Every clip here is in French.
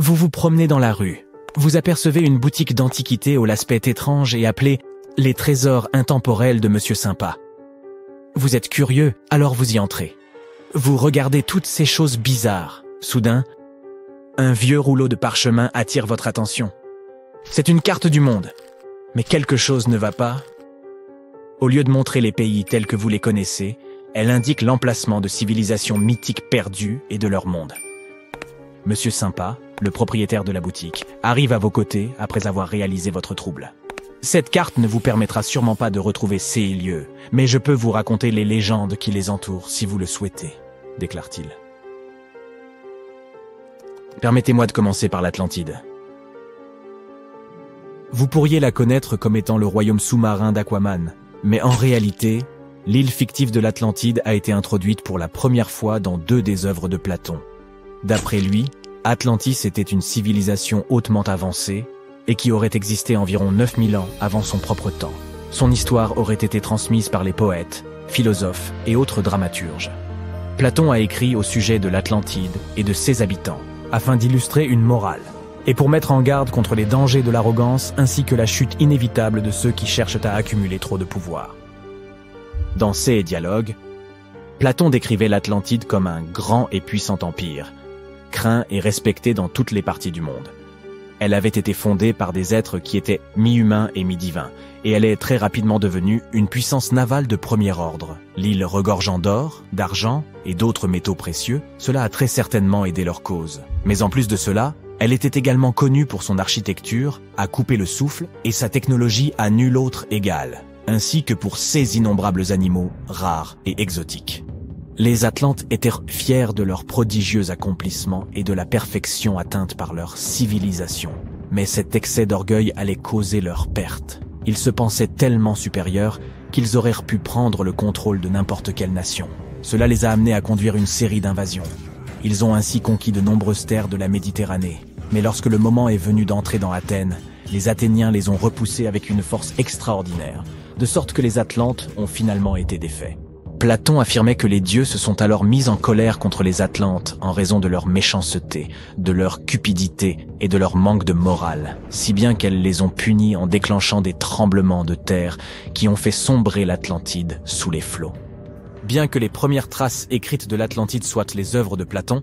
Vous vous promenez dans la rue. Vous apercevez une boutique d'antiquités au l'aspect étrange et appelée « Les trésors intemporels de Monsieur Sympa ». Vous êtes curieux, alors vous y entrez. Vous regardez toutes ces choses bizarres. Soudain, un vieux rouleau de parchemin attire votre attention. C'est une carte du monde. Mais quelque chose ne va pas. Au lieu de montrer les pays tels que vous les connaissez, elle indique l'emplacement de civilisations mythiques perdues et de leur monde. Monsieur Sympa, le propriétaire de la boutique, arrive à vos côtés après avoir réalisé votre trouble. Cette carte ne vous permettra sûrement pas de retrouver ces lieux, mais je peux vous raconter les légendes qui les entourent si vous le souhaitez, déclare-t-il. Permettez-moi de commencer par l'Atlantide. Vous pourriez la connaître comme étant le royaume sous-marin d'Aquaman, mais en réalité, l'île fictive de l'Atlantide a été introduite pour la première fois dans 2 des œuvres de Platon. D'après lui, Atlantis était une civilisation hautement avancée et qui aurait existé environ 9000 ans avant son propre temps. Son histoire aurait été transmise par les poètes, philosophes et autres dramaturges. Platon a écrit au sujet de l'Atlantide et de ses habitants, afin d'illustrer une morale, et pour mettre en garde contre les dangers de l'arrogance ainsi que la chute inévitable de ceux qui cherchent à accumuler trop de pouvoir. Dans ces dialogues, Platon décrivait l'Atlantide comme un grand et puissant empire, craint et respecté dans toutes les parties du monde. Elle avait été fondée par des êtres qui étaient mi-humains et mi-divins, et elle est très rapidement devenue une puissance navale de premier ordre. L'île regorgeant d'or, d'argent et d'autres métaux précieux, cela a très certainement aidé leur cause. Mais en plus de cela, elle était également connue pour son architecture, à couper le souffle, et sa technologie à nul autre égale, ainsi que pour ses innombrables animaux rares et exotiques. Les Atlantes étaient fiers de leurs prodigieux accomplissements et de la perfection atteinte par leur civilisation. Mais cet excès d'orgueil allait causer leur perte. Ils se pensaient tellement supérieurs qu'ils auraient pu prendre le contrôle de n'importe quelle nation. Cela les a amenés à conduire une série d'invasions. Ils ont ainsi conquis de nombreuses terres de la Méditerranée. Mais lorsque le moment est venu d'entrer dans Athènes, les Athéniens les ont repoussés avec une force extraordinaire, de sorte que les Atlantes ont finalement été défaits. Platon affirmait que les dieux se sont alors mis en colère contre les Atlantes en raison de leur méchanceté, de leur cupidité et de leur manque de morale, si bien qu'elles les ont punis en déclenchant des tremblements de terre qui ont fait sombrer l'Atlantide sous les flots. Bien que les premières traces écrites de l'Atlantide soient les œuvres de Platon,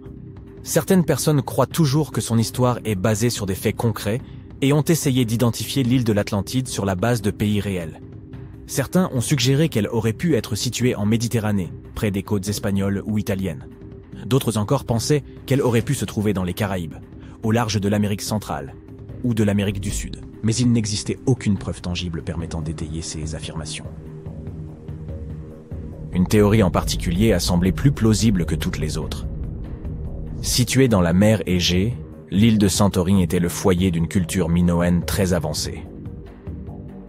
certaines personnes croient toujours que son histoire est basée sur des faits concrets et ont essayé d'identifier l'île de l'Atlantide sur la base de pays réels. Certains ont suggéré qu'elle aurait pu être située en Méditerranée, près des côtes espagnoles ou italiennes. D'autres encore pensaient qu'elle aurait pu se trouver dans les Caraïbes, au large de l'Amérique centrale ou de l'Amérique du Sud. Mais il n'existait aucune preuve tangible permettant d'étayer ces affirmations. Une théorie en particulier a semblé plus plausible que toutes les autres. Située dans la mer Égée, l'île de Santorini était le foyer d'une culture minoenne très avancée.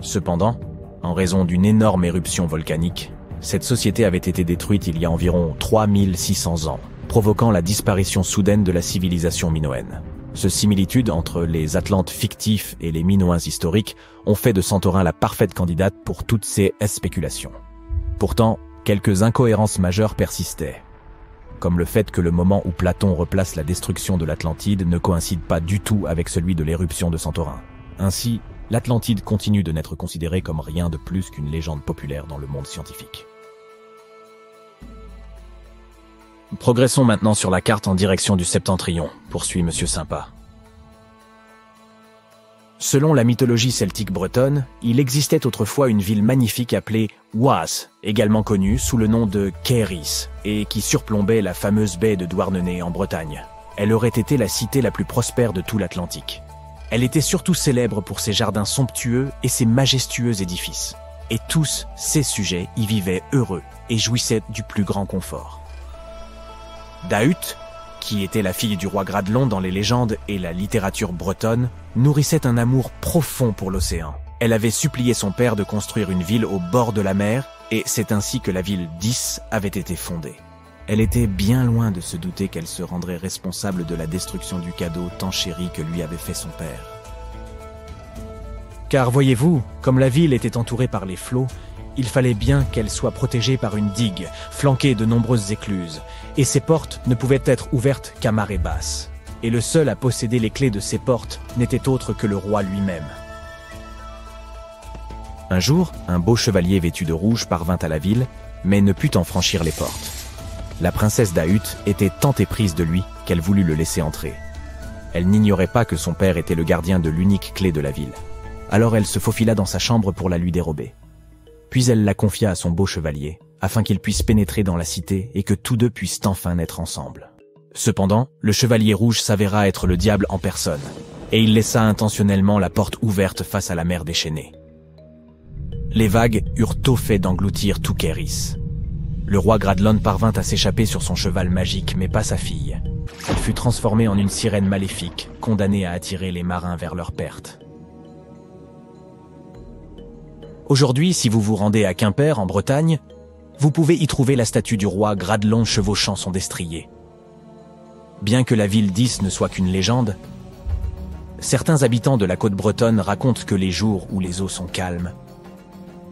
Cependant, en raison d'une énorme éruption volcanique, cette société avait été détruite il y a environ 3600 ans, provoquant la disparition soudaine de la civilisation minoenne. Ce similitude entre les Atlantes fictifs et les Minoens historiques ont fait de Santorin la parfaite candidate pour toutes ces spéculations. Pourtant, quelques incohérences majeures persistaient, comme le fait que le moment où Platon replace la destruction de l'Atlantide ne coïncide pas du tout avec celui de l'éruption de Santorin. Ainsi, l'Atlantide continue de n'être considérée comme rien de plus qu'une légende populaire dans le monde scientifique. Progressons maintenant sur la carte en direction du Septentrion, poursuit Monsieur Sympa. Selon la mythologie celtique bretonne, il existait autrefois une ville magnifique appelée Oise, également connue sous le nom de Caeris, et qui surplombait la fameuse baie de Douarnenez en Bretagne. Elle aurait été la cité la plus prospère de tout l'Atlantique. Elle était surtout célèbre pour ses jardins somptueux et ses majestueux édifices. Et tous ses sujets y vivaient heureux et jouissaient du plus grand confort. Dahut, qui était la fille du roi Gradelon dans les légendes et la littérature bretonne, nourrissait un amour profond pour l'océan. Elle avait supplié son père de construire une ville au bord de la mer, et c'est ainsi que la ville d'Is avait été fondée. Elle était bien loin de se douter qu'elle se rendrait responsable de la destruction du cadeau tant chéri que lui avait fait son père. Car voyez-vous, comme la ville était entourée par les flots, il fallait bien qu'elle soit protégée par une digue, flanquée de nombreuses écluses, et ses portes ne pouvaient être ouvertes qu'à marée basse. et le seul à posséder les clés de ces portes n'était autre que le roi lui-même. Un jour, un beau chevalier vêtu de rouge parvint à la ville, mais ne put en franchir les portes. La princesse d'Ahut était tant éprise de lui qu'elle voulut le laisser entrer. Elle n'ignorait pas que son père était le gardien de l'unique clé de la ville. Alors elle se faufila dans sa chambre pour la lui dérober. Puis elle la confia à son beau chevalier, afin qu'ils puissent pénétrer dans la cité et que tous deux puissent enfin naître ensemble. Cependant, le chevalier rouge s'avéra être le diable en personne, et il laissa intentionnellement la porte ouverte face à la mer déchaînée. Les vagues eurent tôt fait d'engloutir tout Kéris. Le roi Gradlon parvint à s'échapper sur son cheval magique, mais pas sa fille. Elle fut transformée en une sirène maléfique, condamnée à attirer les marins vers leur perte. Aujourd'hui, si vous vous rendez à Quimper, en Bretagne, vous pouvez y trouver la statue du roi Gradlon chevauchant son destrier. Bien que la ville d'Is ne soit qu'une légende, certains habitants de la côte bretonne racontent que les jours où les eaux sont calmes,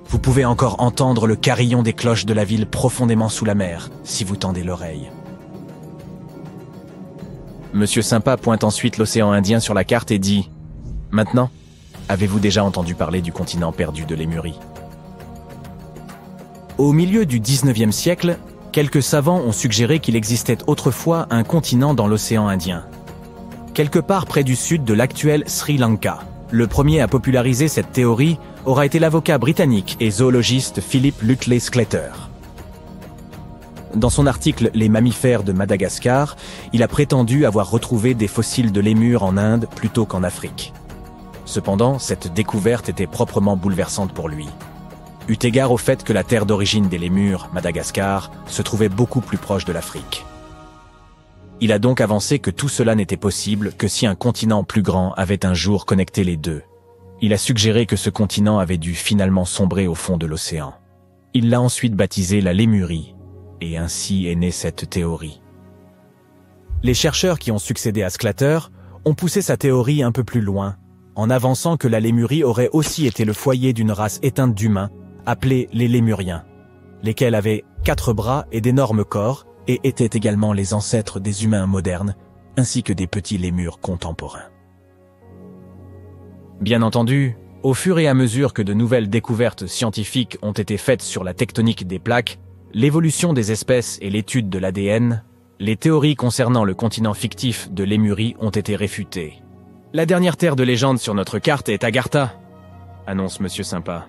vous pouvez encore entendre le carillon des cloches de la ville profondément sous la mer, si vous tendez l'oreille. Monsieur Sympa pointe ensuite l'océan Indien sur la carte et dit « Maintenant, avez-vous déjà entendu parler du continent perdu de Lémurie ?» Au milieu du 19e siècle, quelques savants ont suggéré qu'il existait autrefois un continent dans l'océan Indien, quelque part près du sud de l'actuel Sri Lanka. Le premier à populariser cette théorie aura été l'avocat britannique et zoologiste Philip Lutley Sclater. Dans son article « Les mammifères de Madagascar », il a prétendu avoir retrouvé des fossiles de lémurs en Inde plutôt qu'en Afrique. Cependant, cette découverte était proprement bouleversante pour lui, eu égard au fait que la terre d'origine des lémurs, Madagascar, se trouvait beaucoup plus proche de l'Afrique. Il a donc avancé que tout cela n'était possible que si un continent plus grand avait un jour connecté les deux. Il a suggéré que ce continent avait dû finalement sombrer au fond de l'océan. Il l'a ensuite baptisé la Lémurie, et ainsi est née cette théorie. Les chercheurs qui ont succédé à Sclater ont poussé sa théorie un peu plus loin, en avançant que la Lémurie aurait aussi été le foyer d'une race éteinte d'humains, appelés les Lémuriens, lesquels avaient 4 bras et d'énormes corps, et étaient également les ancêtres des humains modernes, ainsi que des petits lémurs contemporains. Bien entendu, au fur et à mesure que de nouvelles découvertes scientifiques ont été faites sur la tectonique des plaques, l'évolution des espèces et l'étude de l'ADN, les théories concernant le continent fictif de Lémurie ont été réfutées. La dernière terre de légende sur notre carte est Agartha, annonce Monsieur Sympa.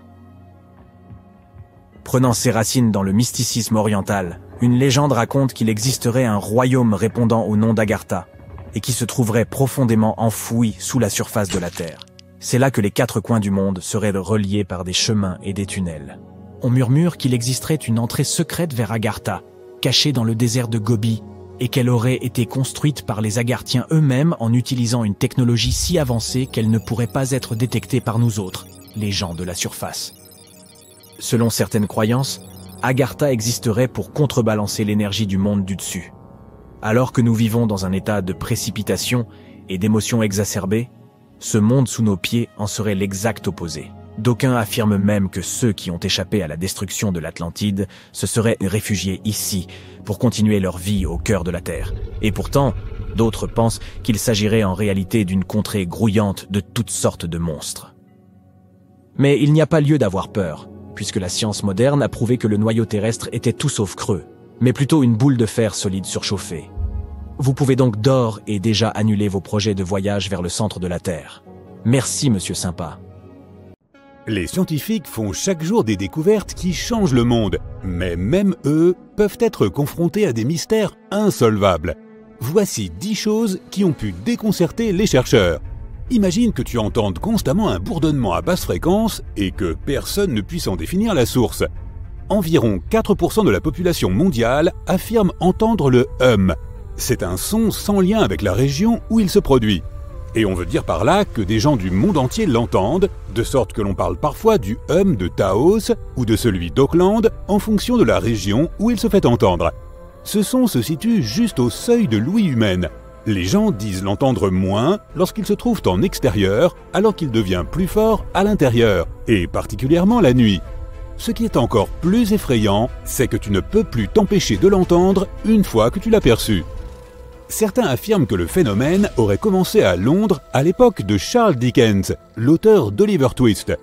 Prenant ses racines dans le mysticisme oriental, une légende raconte qu'il existerait un royaume répondant au nom d'Agartha et qui se trouverait profondément enfoui sous la surface de la Terre. C'est là que les 4 coins du monde seraient reliés par des chemins et des tunnels. On murmure qu'il existerait une entrée secrète vers Agartha, cachée dans le désert de Gobi, et qu'elle aurait été construite par les Agarthiens eux-mêmes en utilisant une technologie si avancée qu'elle ne pourrait pas être détectée par nous autres, les gens de la surface. Selon certaines croyances, Agartha existerait pour contrebalancer l'énergie du monde du dessus. Alors que nous vivons dans un état de précipitation et d'émotions exacerbées, ce monde sous nos pieds en serait l'exact opposé. D'aucuns affirment même que ceux qui ont échappé à la destruction de l'Atlantide se seraient réfugiés ici pour continuer leur vie au cœur de la Terre. Et pourtant, d'autres pensent qu'il s'agirait en réalité d'une contrée grouillante de toutes sortes de monstres. Mais il n'y a pas lieu d'avoir peur, puisque la science moderne a prouvé que le noyau terrestre était tout sauf creux, mais plutôt une boule de fer solide surchauffée. Vous pouvez donc d'ores et déjà annuler vos projets de voyage vers le centre de la Terre. Merci, Monsieur Sympa. Les scientifiques font chaque jour des découvertes qui changent le monde, mais même eux peuvent être confrontés à des mystères insolvables. Voici 10 choses qui ont pu déconcerter les chercheurs. Imagine que tu entendes constamment un bourdonnement à basse fréquence et que personne ne puisse en définir la source. Environ 4% de la population mondiale affirme entendre le hum. C'est un son sans lien avec la région où il se produit. Et on veut dire par là que des gens du monde entier l'entendent, de sorte que l'on parle parfois du hum de Taos ou de celui d'Auckland en fonction de la région où il se fait entendre. Ce son se situe juste au seuil de l'ouïe humaine. Les gens disent l'entendre moins lorsqu'ils se trouvent en extérieur, alors qu'il devient plus fort à l'intérieur, et particulièrement la nuit. Ce qui est encore plus effrayant, c'est que tu ne peux plus t'empêcher de l'entendre une fois que tu l'as perçu. Certains affirment que le phénomène aurait commencé à Londres à l'époque de Charles Dickens, l'auteur d'Oliver Twist,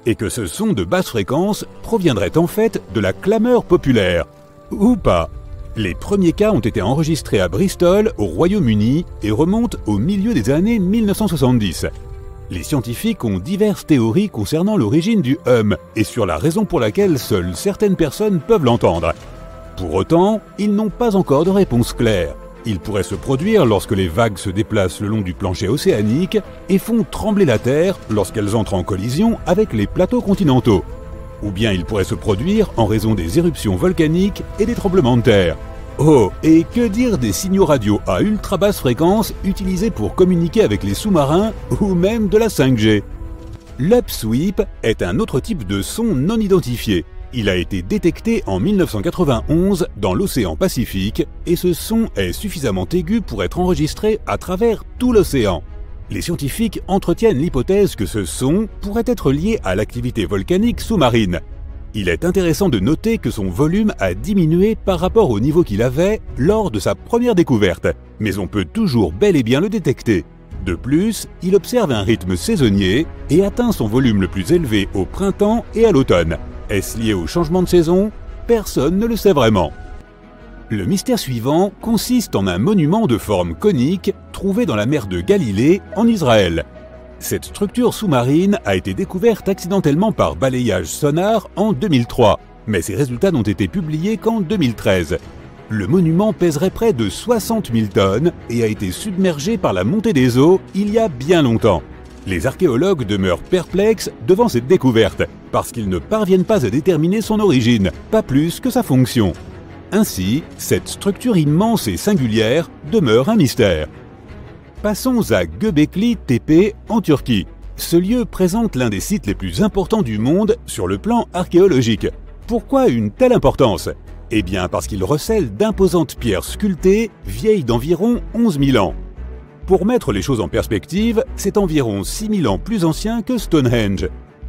et que ce son de basse fréquence proviendrait en fait de la clameur populaire. Ou pas. Les premiers cas ont été enregistrés à Bristol, au Royaume-Uni, et remontent au milieu des années 1970. Les scientifiques ont diverses théories concernant l'origine du hum et sur la raison pour laquelle seules certaines personnes peuvent l'entendre. Pour autant, ils n'ont pas encore de réponse claire. Il pourrait se produire lorsque les vagues se déplacent le long du plancher océanique et font trembler la Terre lorsqu'elles entrent en collision avec les plateaux continentaux. Ou bien il pourrait se produire en raison des éruptions volcaniques et des tremblements de terre. Oh, et que dire des signaux radio à ultra basse fréquence utilisés pour communiquer avec les sous-marins ou même de la 5G. L'upsweep est un autre type de son non identifié. Il a été détecté en 1991 dans l'océan Pacifique et ce son est suffisamment aigu pour être enregistré à travers tout l'océan. Les scientifiques entretiennent l'hypothèse que ce son pourrait être lié à l'activité volcanique sous-marine. Il est intéressant de noter que son volume a diminué par rapport au niveau qu'il avait lors de sa première découverte, mais on peut toujours bel et bien le détecter. De plus, il observe un rythme saisonnier et atteint son volume le plus élevé au printemps et à l'automne. Est-ce lié au changement de saison? Personne ne le sait vraiment. Le mystère suivant consiste en un monument de forme conique trouvé dans la mer de Galilée, en Israël. Cette structure sous-marine a été découverte accidentellement par balayage sonar en 2003, mais ses résultats n'ont été publiés qu'en 2013. Le monument pèserait près de 60 000 tonnes et a été submergé par la montée des eaux il y a bien longtemps. Les archéologues demeurent perplexes devant cette découverte, parce qu'ils ne parviennent pas à déterminer son origine, pas plus que sa fonction. Ainsi, cette structure immense et singulière demeure un mystère. Passons à Göbekli Tepe en Turquie. Ce lieu présente l'un des sites les plus importants du monde sur le plan archéologique. Pourquoi une telle importance? Eh bien parce qu'il recèle d'imposantes pierres sculptées vieilles d'environ 11 000 ans. Pour mettre les choses en perspective, c'est environ 6 000 ans plus ancien que Stonehenge.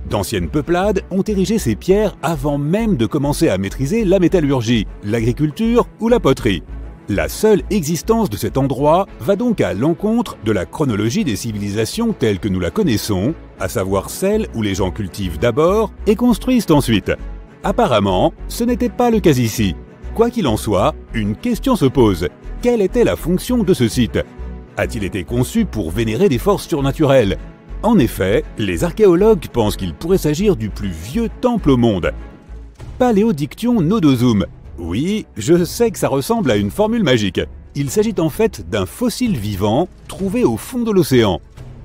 D'anciennes peuplades ont érigé ces pierres avant même de commencer à maîtriser la métallurgie, l'agriculture ou la poterie. La seule existence de cet endroit va donc à l'encontre de la chronologie des civilisations telles que nous la connaissons, à savoir celle où les gens cultivent d'abord et construisent ensuite. Apparemment, ce n'était pas le cas ici. Quoi qu'il en soit, une question se pose. Quelle était la fonction de ce site? A-t-il été conçu pour vénérer des forces surnaturelles? En effet, les archéologues pensent qu'il pourrait s'agir du plus vieux temple au monde. Paléodiction nodosum. Oui, je sais que ça ressemble à une formule magique. Il s'agit en fait d'un fossile vivant trouvé au fond de l'océan.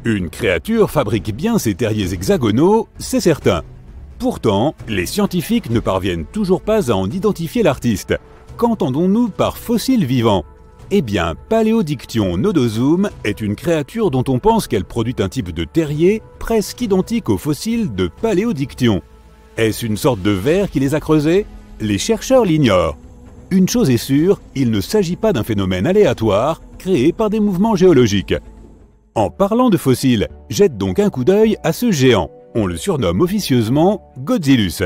Une créature fabrique bien ses terriers hexagonaux, c'est certain. Pourtant, les scientifiques ne parviennent toujours pas à en identifier l'artiste. Qu'entendons-nous par fossile vivant? Eh bien, Paléodiction nodosum est une créature dont on pense qu'elle produit un type de terrier presque identique au fossile de Paléodiction. Est-ce une sorte de ver qui les a creusés? Les chercheurs l'ignorent. Une chose est sûre, il ne s'agit pas d'un phénomène aléatoire créé par des mouvements géologiques. En parlant de fossiles, jette donc un coup d'œil à ce géant. On le surnomme officieusement Godzillus.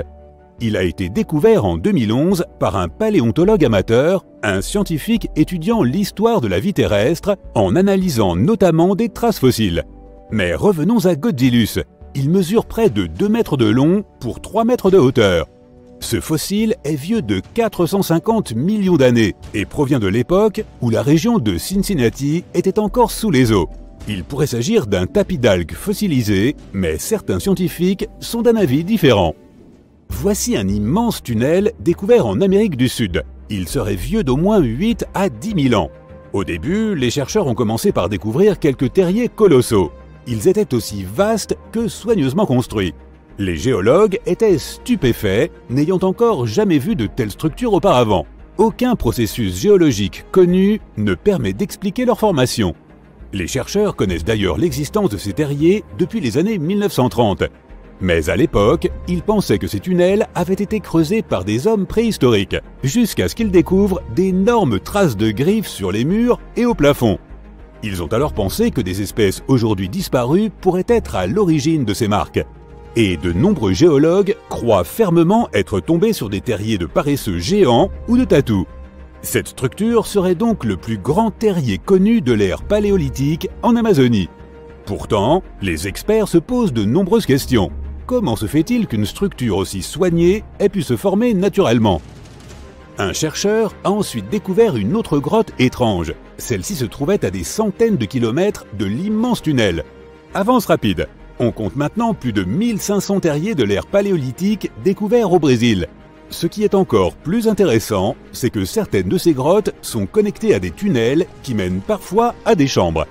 Il a été découvert en 2011 par un paléontologue amateur, un scientifique étudiant l'histoire de la vie terrestre en analysant notamment des traces fossiles. Mais revenons à Godzillus. Il mesure près de 2 mètres de long pour 3 mètres de hauteur. Ce fossile est vieux de 450 millions d'années et provient de l'époque où la région de Cincinnati était encore sous les eaux. Il pourrait s'agir d'un tapis d'algues fossilisé, mais certains scientifiques sont d'un avis différent. Voici un immense tunnel découvert en Amérique du Sud. Il serait vieux d'au moins 8 à 10 000 ans. Au début, les chercheurs ont commencé par découvrir quelques terriers colossaux. Ils étaient aussi vastes que soigneusement construits. Les géologues étaient stupéfaits, n'ayant encore jamais vu de telles structures auparavant. Aucun processus géologique connu ne permet d'expliquer leur formation. Les chercheurs connaissent d'ailleurs l'existence de ces terriers depuis les années 1930. Mais à l'époque, ils pensaient que ces tunnels avaient été creusés par des hommes préhistoriques, jusqu'à ce qu'ils découvrent d'énormes traces de griffes sur les murs et au plafond. Ils ont alors pensé que des espèces aujourd'hui disparues pourraient être à l'origine de ces marques. Et de nombreux géologues croient fermement être tombés sur des terriers de paresseux géants ou de tatous. Cette structure serait donc le plus grand terrier connu de l'ère paléolithique en Amazonie. Pourtant, les experts se posent de nombreuses questions. Comment se fait-il qu'une structure aussi soignée ait pu se former naturellement? Un chercheur a ensuite découvert une autre grotte étrange. Celle-ci se trouvait à des centaines de kilomètres de l'immense tunnel. Avance rapide. On compte maintenant plus de 1500 terriers de l'ère paléolithique découverts au Brésil. Ce qui est encore plus intéressant, c'est que certaines de ces grottes sont connectées à des tunnels qui mènent parfois à des chambres.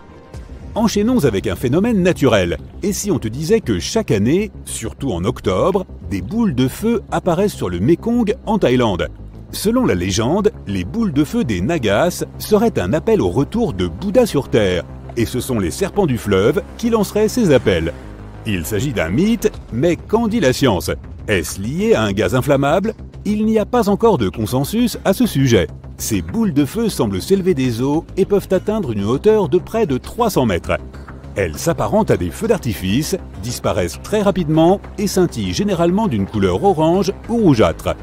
Enchaînons avec un phénomène naturel. Et si on te disait que chaque année, surtout en octobre, des boules de feu apparaissent sur le Mékong en Thaïlande? Selon la légende, les boules de feu des Nagas seraient un appel au retour de Bouddha sur Terre. Et ce sont les serpents du fleuve qui lanceraient ces appels. Il s'agit d'un mythe, mais qu'en dit la science? Est-ce lié à un gaz inflammable? Il n'y a pas encore de consensus à ce sujet. Ces boules de feu semblent s'élever des eaux et peuvent atteindre une hauteur de près de 300 mètres. Elles s'apparentent à des feux d'artifice, disparaissent très rapidement et scintillent généralement d'une couleur orange ou rougeâtre.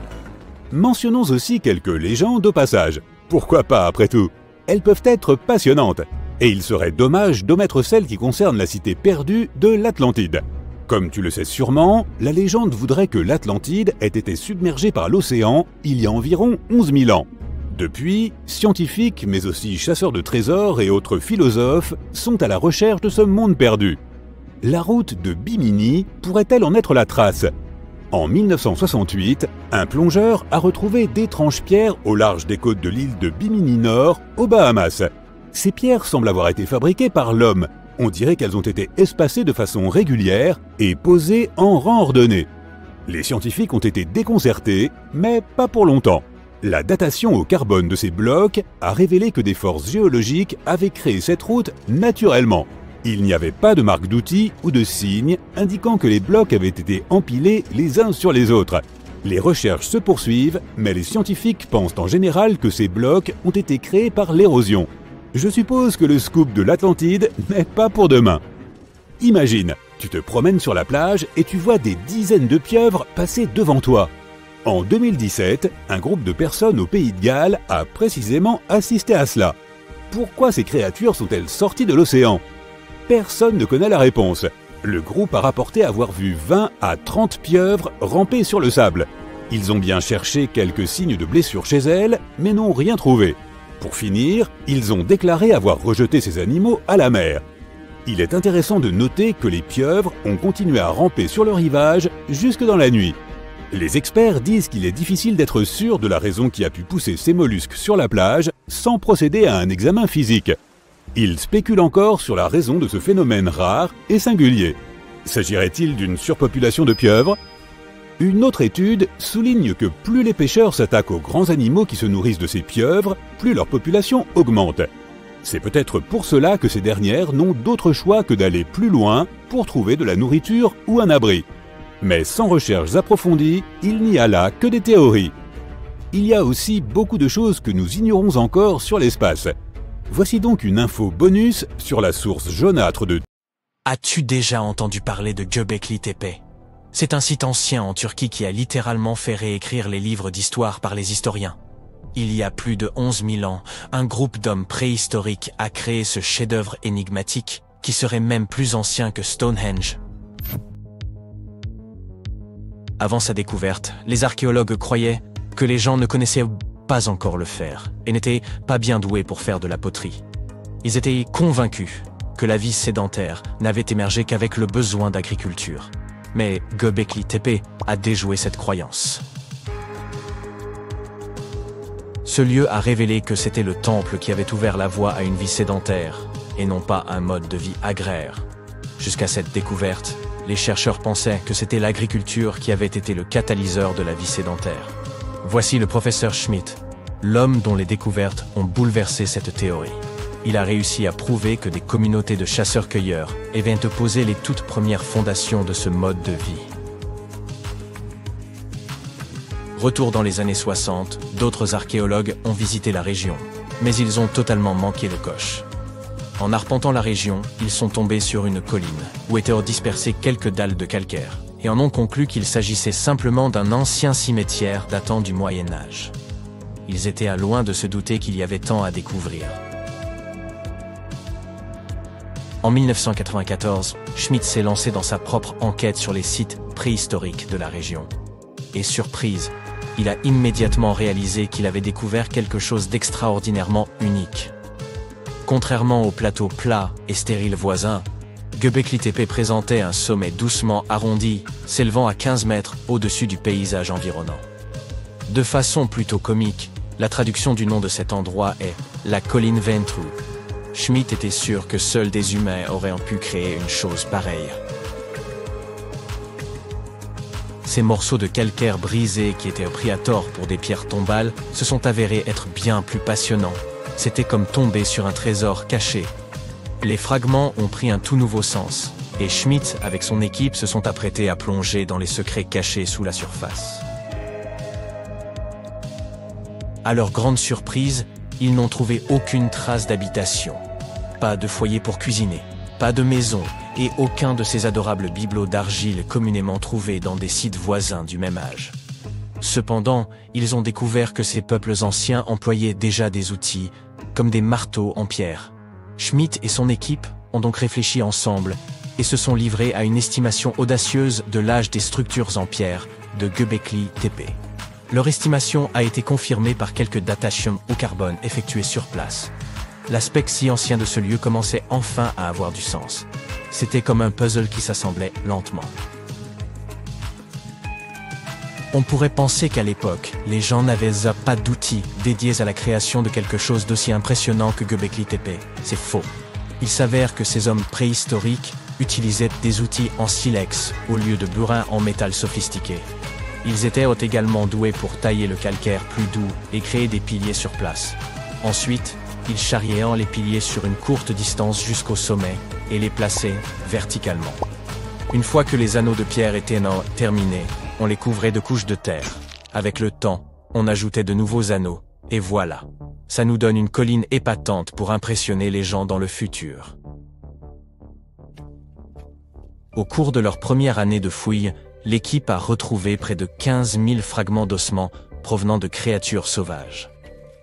Mentionnons aussi quelques légendes au passage. Pourquoi pas après tout? Elles peuvent être passionnantes. Et il serait dommage d'omettre celle qui concerne la cité perdue de l'Atlantide. Comme tu le sais sûrement, la légende voudrait que l'Atlantide ait été submergée par l'océan il y a environ 11 000 ans. Depuis, scientifiques, mais aussi chasseurs de trésors et autres philosophes sont à la recherche de ce monde perdu. La route de Bimini pourrait-elle en être la trace? En 1968, un plongeur a retrouvé d'étranges pierres au large des côtes de l'île de Bimini Nord, aux Bahamas. Ces pierres semblent avoir été fabriquées par l'homme. On dirait qu'elles ont été espacées de façon régulière et posées en rang ordonné. Les scientifiques ont été déconcertés, mais pas pour longtemps. La datation au carbone de ces blocs a révélé que des forces géologiques avaient créé cette route naturellement. Il n'y avait pas de marque d'outils ou de signes indiquant que les blocs avaient été empilés les uns sur les autres. Les recherches se poursuivent, mais les scientifiques pensent en général que ces blocs ont été créés par l'érosion. Je suppose que le scoop de l'Atlantide n'est pas pour demain. Imagine, tu te promènes sur la plage et tu vois des dizaines de pieuvres passer devant toi. En 2017, un groupe de personnes au Pays de Galles a précisément assisté à cela. Pourquoi ces créatures sont-elles sorties de l'océan? Personne ne connaît la réponse. Le groupe a rapporté avoir vu 20 à 30 pieuvres ramper sur le sable. Ils ont bien cherché quelques signes de blessures chez elles, mais n'ont rien trouvé. Pour finir, ils ont déclaré avoir rejeté ces animaux à la mer. Il est intéressant de noter que les pieuvres ont continué à ramper sur le rivage jusque dans la nuit. Les experts disent qu'il est difficile d'être sûr de la raison qui a pu pousser ces mollusques sur la plage sans procéder à un examen physique. Ils spéculent encore sur la raison de ce phénomène rare et singulier. S'agirait-il d'une surpopulation de pieuvres? Une autre étude souligne que plus les pêcheurs s'attaquent aux grands animaux qui se nourrissent de ces pieuvres, plus leur population augmente. C'est peut-être pour cela que ces dernières n'ont d'autre choix que d'aller plus loin pour trouver de la nourriture ou un abri. Mais sans recherches approfondies, il n'y a là que des théories. Il y a aussi beaucoup de choses que nous ignorons encore sur l'espace. Voici donc une info bonus sur la source jaunâtre de... As-tu déjà entendu parler de Göbekli Tepe? C'est un site ancien en Turquie qui a littéralement fait réécrire les livres d'histoire par les historiens. Il y a plus de 11 000 ans, un groupe d'hommes préhistoriques a créé ce chef-d'œuvre énigmatique qui serait même plus ancien que Stonehenge. Avant sa découverte, les archéologues croyaient que les gens ne connaissaient pas encore le fer et n'étaient pas bien doués pour faire de la poterie. Ils étaient convaincus que la vie sédentaire n'avait émergé qu'avec le besoin d'agriculture. Mais Göbekli Tepe a déjoué cette croyance. Ce lieu a révélé que c'était le temple qui avait ouvert la voie à une vie sédentaire et non pas un mode de vie agraire. Jusqu'à cette découverte, les chercheurs pensaient que c'était l'agriculture qui avait été le catalyseur de la vie sédentaire. Voici le professeur Schmidt, l'homme dont les découvertes ont bouleversé cette théorie. Il a réussi à prouver que des communautés de chasseurs-cueilleurs avaient posé les toutes premières fondations de ce mode de vie. Retour dans les années 60, d'autres archéologues ont visité la région, mais ils ont totalement manqué le coche. En arpentant la région, ils sont tombés sur une colline, où étaient dispersées quelques dalles de calcaire, et en ont conclu qu'il s'agissait simplement d'un ancien cimetière datant du Moyen Âge. Ils étaient à loin de se douter qu'il y avait tant à découvrir. En 1994, Schmitt s'est lancé dans sa propre enquête sur les sites préhistoriques de la région. Et surprise, il a immédiatement réalisé qu'il avait découvert quelque chose d'extraordinairement unique. Contrairement aux plateaux plats et stériles voisins, Göbekli Tepe présentait un sommet doucement arrondi, s'élevant à 15 mètres au-dessus du paysage environnant. De façon plutôt comique, la traduction du nom de cet endroit est « la colline Ventru ». Schmitt était sûr que seuls des humains auraient pu créer une chose pareille. Ces morceaux de calcaire brisés qui étaient pris à tort pour des pierres tombales se sont avérés être bien plus passionnants. C'était comme tomber sur un trésor caché. Les fragments ont pris un tout nouveau sens, et Schmitt, avec son équipe, se sont apprêtés à plonger dans les secrets cachés sous la surface. À leur grande surprise, ils n'ont trouvé aucune trace d'habitation. Pas de foyer pour cuisiner, pas de maison, et aucun de ces adorables bibelots d'argile communément trouvés dans des sites voisins du même âge. Cependant, ils ont découvert que ces peuples anciens employaient déjà des outils, comme des marteaux en pierre. Schmitt et son équipe ont donc réfléchi ensemble et se sont livrés à une estimation audacieuse de l'âge des structures en pierre de Göbekli Tepe. Leur estimation a été confirmée par quelques datations au carbone effectuées sur place. L'aspect si ancien de ce lieu commençait enfin à avoir du sens. C'était comme un puzzle qui s'assemblait lentement. On pourrait penser qu'à l'époque, les gens n'avaient pas d'outils dédiés à la création de quelque chose d'aussi impressionnant que Göbekli Tepe. C'est faux. Il s'avère que ces hommes préhistoriques utilisaient des outils en silex au lieu de burins en métal sophistiqué. Ils étaient également doués pour tailler le calcaire plus doux et créer des piliers sur place. Ensuite, ils charriaient les piliers sur une courte distance jusqu'au sommet et les plaçaient verticalement. Une fois que les anneaux de pierre étaient terminés, on les couvrait de couches de terre. Avec le temps, on ajoutait de nouveaux anneaux, et voilà. Ça nous donne une colline épatante pour impressionner les gens dans le futur. Au cours de leur première année de fouilles, l'équipe a retrouvé près de 15 000 fragments d'ossements provenant de créatures sauvages.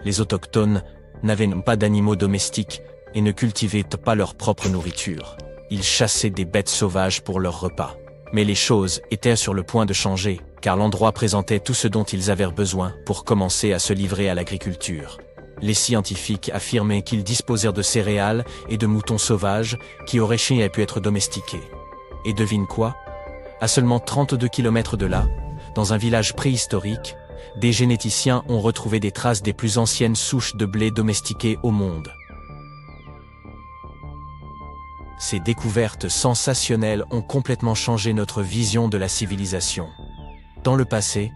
Les autochtones n'avaient pas d'animaux domestiques et ne cultivaient pas leur propre nourriture. Ils chassaient des bêtes sauvages pour leur repas. Mais les choses étaient sur le point de changer, car l'endroit présentait tout ce dont ils avaient besoin pour commencer à se livrer à l'agriculture. Les scientifiques affirmaient qu'ils disposèrent de céréales et de moutons sauvages qui auraient pu être domestiqués. Et devine quoi? À seulement 32 km de là, dans un village préhistorique, des généticiens ont retrouvé des traces des plus anciennes souches de blé domestiquées au monde. Ces découvertes sensationnelles ont complètement changé notre vision de la civilisation. Dans le passé,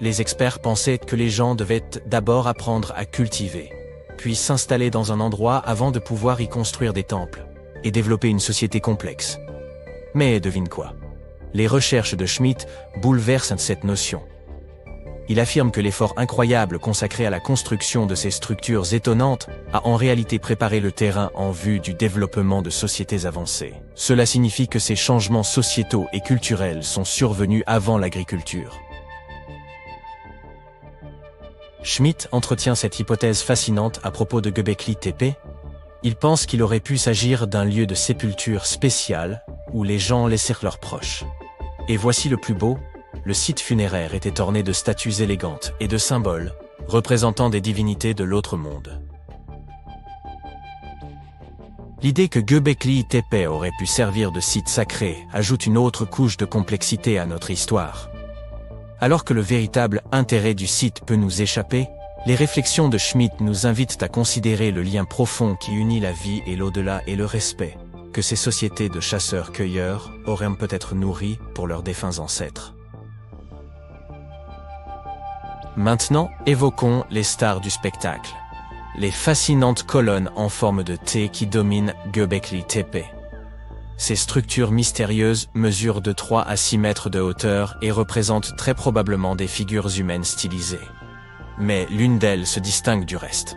les experts pensaient que les gens devaient d'abord apprendre à cultiver, puis s'installer dans un endroit avant de pouvoir y construire des temples et développer une société complexe. Mais devine quoi? Les recherches de Schmitt bouleversent cette notion. Il affirme que l'effort incroyable consacré à la construction de ces structures étonnantes a en réalité préparé le terrain en vue du développement de sociétés avancées. Cela signifie que ces changements sociétaux et culturels sont survenus avant l'agriculture. Schmitt entretient cette hypothèse fascinante à propos de Göbekli Tepe. Il pense qu'il aurait pu s'agir d'un lieu de sépulture spécial où les gens laissèrent leurs proches. Et voici le plus beau. Le site funéraire était orné de statues élégantes et de symboles représentant des divinités de l'autre monde. L'idée que Göbekli Tepe aurait pu servir de site sacré ajoute une autre couche de complexité à notre histoire. Alors que le véritable intérêt du site peut nous échapper, les réflexions de Schmitt nous invitent à considérer le lien profond qui unit la vie et l'au-delà et le respect que ces sociétés de chasseurs-cueilleurs auraient peut-être nourri pour leurs défunts ancêtres. Maintenant, évoquons les stars du spectacle. Les fascinantes colonnes en forme de T qui dominent Göbekli Tepe. Ces structures mystérieuses mesurent de 3 à 6 mètres de hauteur et représentent très probablement des figures humaines stylisées. Mais l'une d'elles se distingue du reste.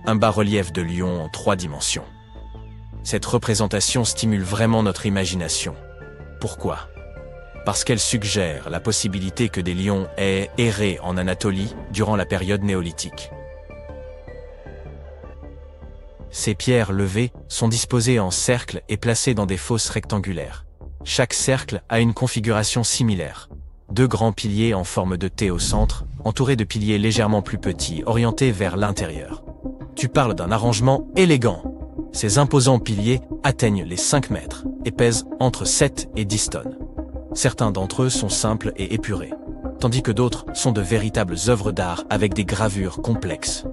Un bas-relief de lion en 3 dimensions. Cette représentation stimule vraiment notre imagination. Pourquoi? parce qu'elle suggère la possibilité que des lions aient erré en Anatolie durant la période néolithique. Ces pierres levées sont disposées en cercles et placées dans des fosses rectangulaires. Chaque cercle a une configuration similaire. 2 grands piliers en forme de T au centre, entourés de piliers légèrement plus petits, orientés vers l'intérieur. Tu parles d'un arrangement élégant. Ces imposants piliers atteignent les 5 mètres et pèsent entre 7 et 10 tonnes. Certains d'entre eux sont simples et épurés, tandis que d'autres sont de véritables œuvres d'art avec des gravures complexes.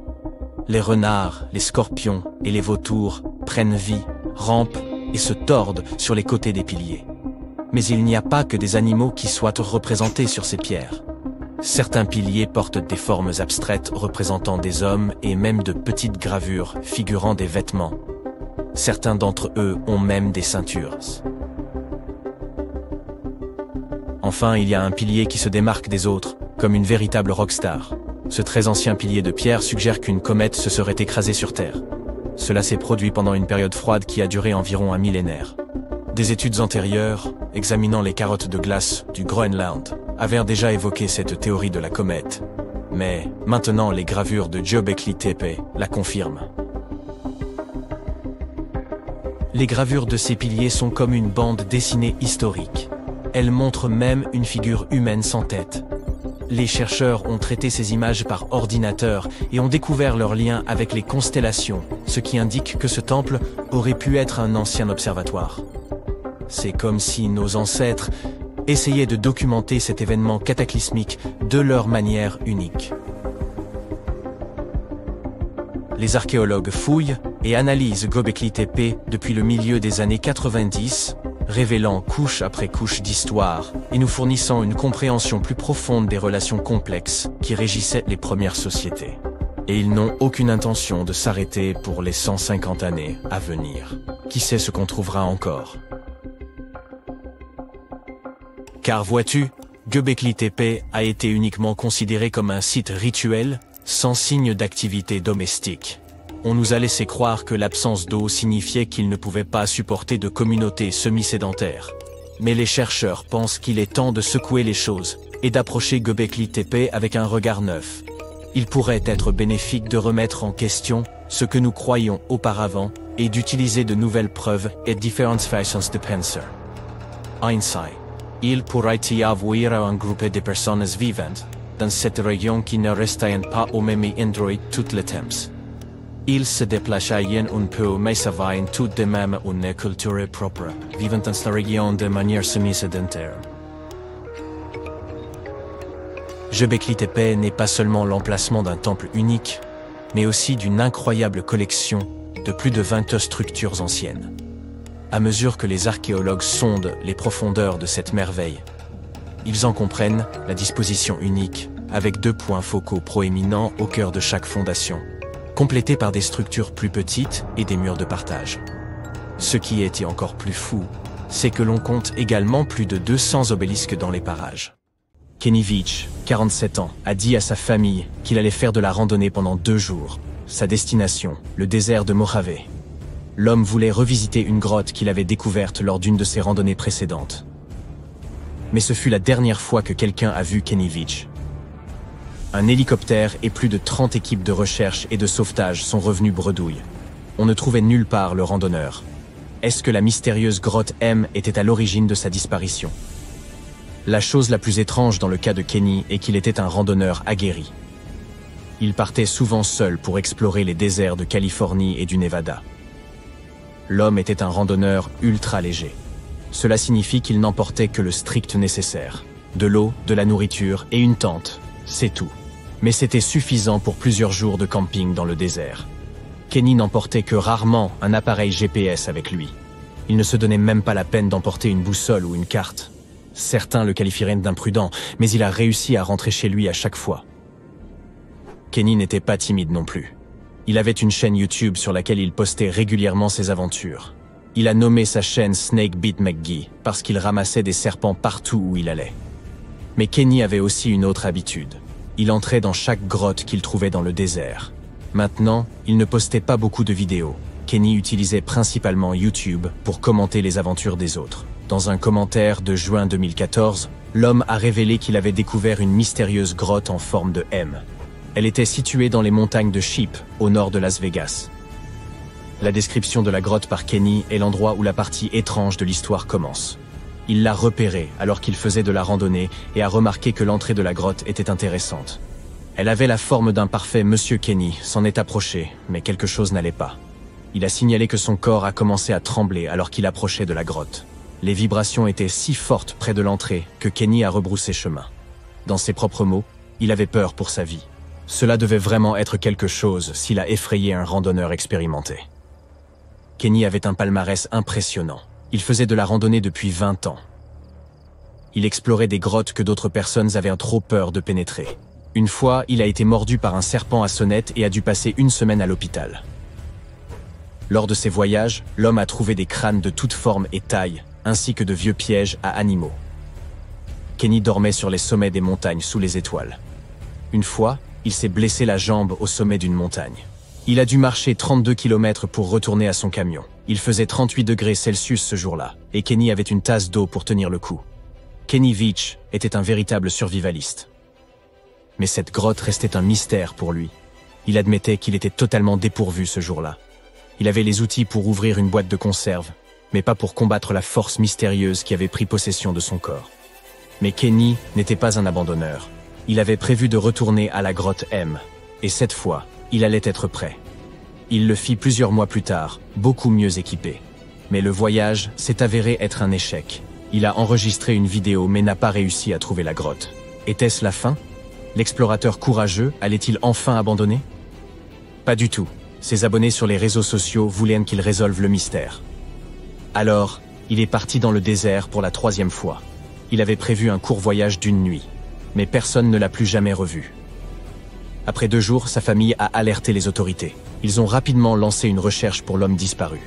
Les renards, les scorpions et les vautours prennent vie, rampent et se tordent sur les côtés des piliers. Mais il n'y a pas que des animaux qui soient représentés sur ces pierres. Certains piliers portent des formes abstraites représentant des hommes et même de petites gravures figurant des vêtements. Certains d'entre eux ont même des ceintures. Enfin, il y a un pilier qui se démarque des autres, comme une véritable rockstar. Ce très ancien pilier de pierre suggère qu'une comète se serait écrasée sur Terre. Cela s'est produit pendant une période froide qui a duré environ un millénaire. Des études antérieures, examinant les carottes de glace du Groenland, avaient déjà évoqué cette théorie de la comète. Mais maintenant, les gravures de Göbekli Tepe la confirment. Les gravures de ces piliers sont comme une bande dessinée historique. Elles montrent même une figure humaine sans tête. Les chercheurs ont traité ces images par ordinateur et ont découvert leur lien avec les constellations, ce qui indique que ce temple aurait pu être un ancien observatoire. C'est comme si nos ancêtres essayaient de documenter cet événement cataclysmique de leur manière unique. Les archéologues fouillent et analysent Göbekli Tepe depuis le milieu des années 90, révélant couche après couche d'histoire et nous fournissant une compréhension plus profonde des relations complexes qui régissaient les premières sociétés. Et ils n'ont aucune intention de s'arrêter pour les 150 années à venir. Qui sait ce qu'on trouvera encore? Car vois-tu, Göbekli Tepe a été uniquement considéré comme un site rituel, sans signe d'activité domestique. On nous a laissé croire que l'absence d'eau signifiait qu'il ne pouvait pas supporter de communautés semi-sédentaires. Mais les chercheurs pensent qu'il est temps de secouer les choses et d'approcher Göbekli Tepe avec un regard neuf. Il pourrait être bénéfique de remettre en question ce que nous croyions auparavant et d'utiliser de nouvelles preuves et différentes façons de penser. Ainsi, il pourrait y avoir un groupe de personnes vivantes dans cette région qui ne restaient pas au même endroit tout le temps. Ils se déplaçaient un peu mais avaient tout de même une culture propre, vivant dans la région de manière semi-sédentaire. Göbekli Tepe n'est pas seulement l'emplacement d'un temple unique, mais aussi d'une incroyable collection de plus de 20 structures anciennes. À mesure que les archéologues sondent les profondeurs de cette merveille, ils en comprennent la disposition unique, avec 2 points focaux proéminents au cœur de chaque fondation, complétés par des structures plus petites et des murs de partage. Ce qui était encore plus fou, c'est que l'on compte également plus de 200 obélisques dans les parages. Kenny Veach, 47 ans, a dit à sa famille qu'il allait faire de la randonnée pendant 2 jours. Sa destination, le désert de Mojave. L'homme voulait revisiter une grotte qu'il avait découverte lors d'une de ses randonnées précédentes. Mais ce fut la dernière fois que quelqu'un a vu Kenny Veach. Un hélicoptère et plus de 30 équipes de recherche et de sauvetage sont revenus bredouilles. On ne trouvait nulle part le randonneur. Est-ce que la mystérieuse grotte M était à l'origine de sa disparition? La chose la plus étrange dans le cas de Kenny est qu'il était un randonneur aguerri. Il partait souvent seul pour explorer les déserts de Californie et du Nevada. L'homme était un randonneur ultra léger. Cela signifie qu'il n'emportait que le strict nécessaire. De l'eau, de la nourriture et une tente, c'est tout. Mais c'était suffisant pour plusieurs jours de camping dans le désert. Kenny n'emportait que rarement un appareil GPS avec lui. Il ne se donnait même pas la peine d'emporter une boussole ou une carte. Certains le qualifieraient d'imprudent, mais il a réussi à rentrer chez lui à chaque fois. Kenny n'était pas timide non plus. Il avait une chaîne YouTube sur laquelle il postait régulièrement ses aventures. Il a nommé sa chaîne Snake Beat McGee parce qu'il ramassait des serpents partout où il allait. Mais Kenny avait aussi une autre habitude. Il entrait dans chaque grotte qu'il trouvait dans le désert. Maintenant, il ne postait pas beaucoup de vidéos. Kenny utilisait principalement YouTube pour commenter les aventures des autres. Dans un commentaire de juin 2014, l'homme a révélé qu'il avait découvert une mystérieuse grotte en forme de M. Elle était située dans les montagnes de Sheep, au nord de Las Vegas. La description de la grotte par Kenny est l'endroit où la partie étrange de l'histoire commence. Il l'a repérée alors qu'il faisait de la randonnée et a remarqué que l'entrée de la grotte était intéressante. Elle avait la forme d'un parfait Monsieur Kenny, s'en est approché, mais quelque chose n'allait pas. Il a signalé que son corps a commencé à trembler alors qu'il approchait de la grotte. Les vibrations étaient si fortes près de l'entrée que Kenny a rebroussé chemin. Dans ses propres mots, il avait peur pour sa vie. Cela devait vraiment être quelque chose s'il a effrayé un randonneur expérimenté. Kenny avait un palmarès impressionnant. Il faisait de la randonnée depuis 20 ans. Il explorait des grottes que d'autres personnes avaient trop peur de pénétrer. Une fois, il a été mordu par un serpent à sonnette et a dû passer 1 semaine à l'hôpital. Lors de ses voyages, l'homme a trouvé des crânes de toutes formes et tailles, ainsi que de vieux pièges à animaux. Kenny dormait sur les sommets des montagnes sous les étoiles. Une fois, il s'est blessé la jambe au sommet d'une montagne. Il a dû marcher 32 km pour retourner à son camion. Il faisait 38 degrés Celsius ce jour-là, et Kenny avait une tasse d'eau pour tenir le coup. Kenny Veach était un véritable survivaliste. Mais cette grotte restait un mystère pour lui. Il admettait qu'il était totalement dépourvu ce jour-là. Il avait les outils pour ouvrir une boîte de conserve, mais pas pour combattre la force mystérieuse qui avait pris possession de son corps. Mais Kenny n'était pas un abandonneur. Il avait prévu de retourner à la grotte M, et cette fois, il allait être prêt. Il le fit plusieurs mois plus tard, beaucoup mieux équipé. Mais le voyage s'est avéré être un échec. Il a enregistré une vidéo mais n'a pas réussi à trouver la grotte. Était-ce la fin? L'explorateur courageux allait-il enfin abandonner? Pas du tout. Ses abonnés sur les réseaux sociaux voulaient qu'il résolve le mystère. Alors, il est parti dans le désert pour la 3e fois. Il avait prévu un court voyage d'1 nuit, mais personne ne l'a plus jamais revu. Après 2 jours, sa famille a alerté les autorités. Ils ont rapidement lancé une recherche pour l'homme disparu.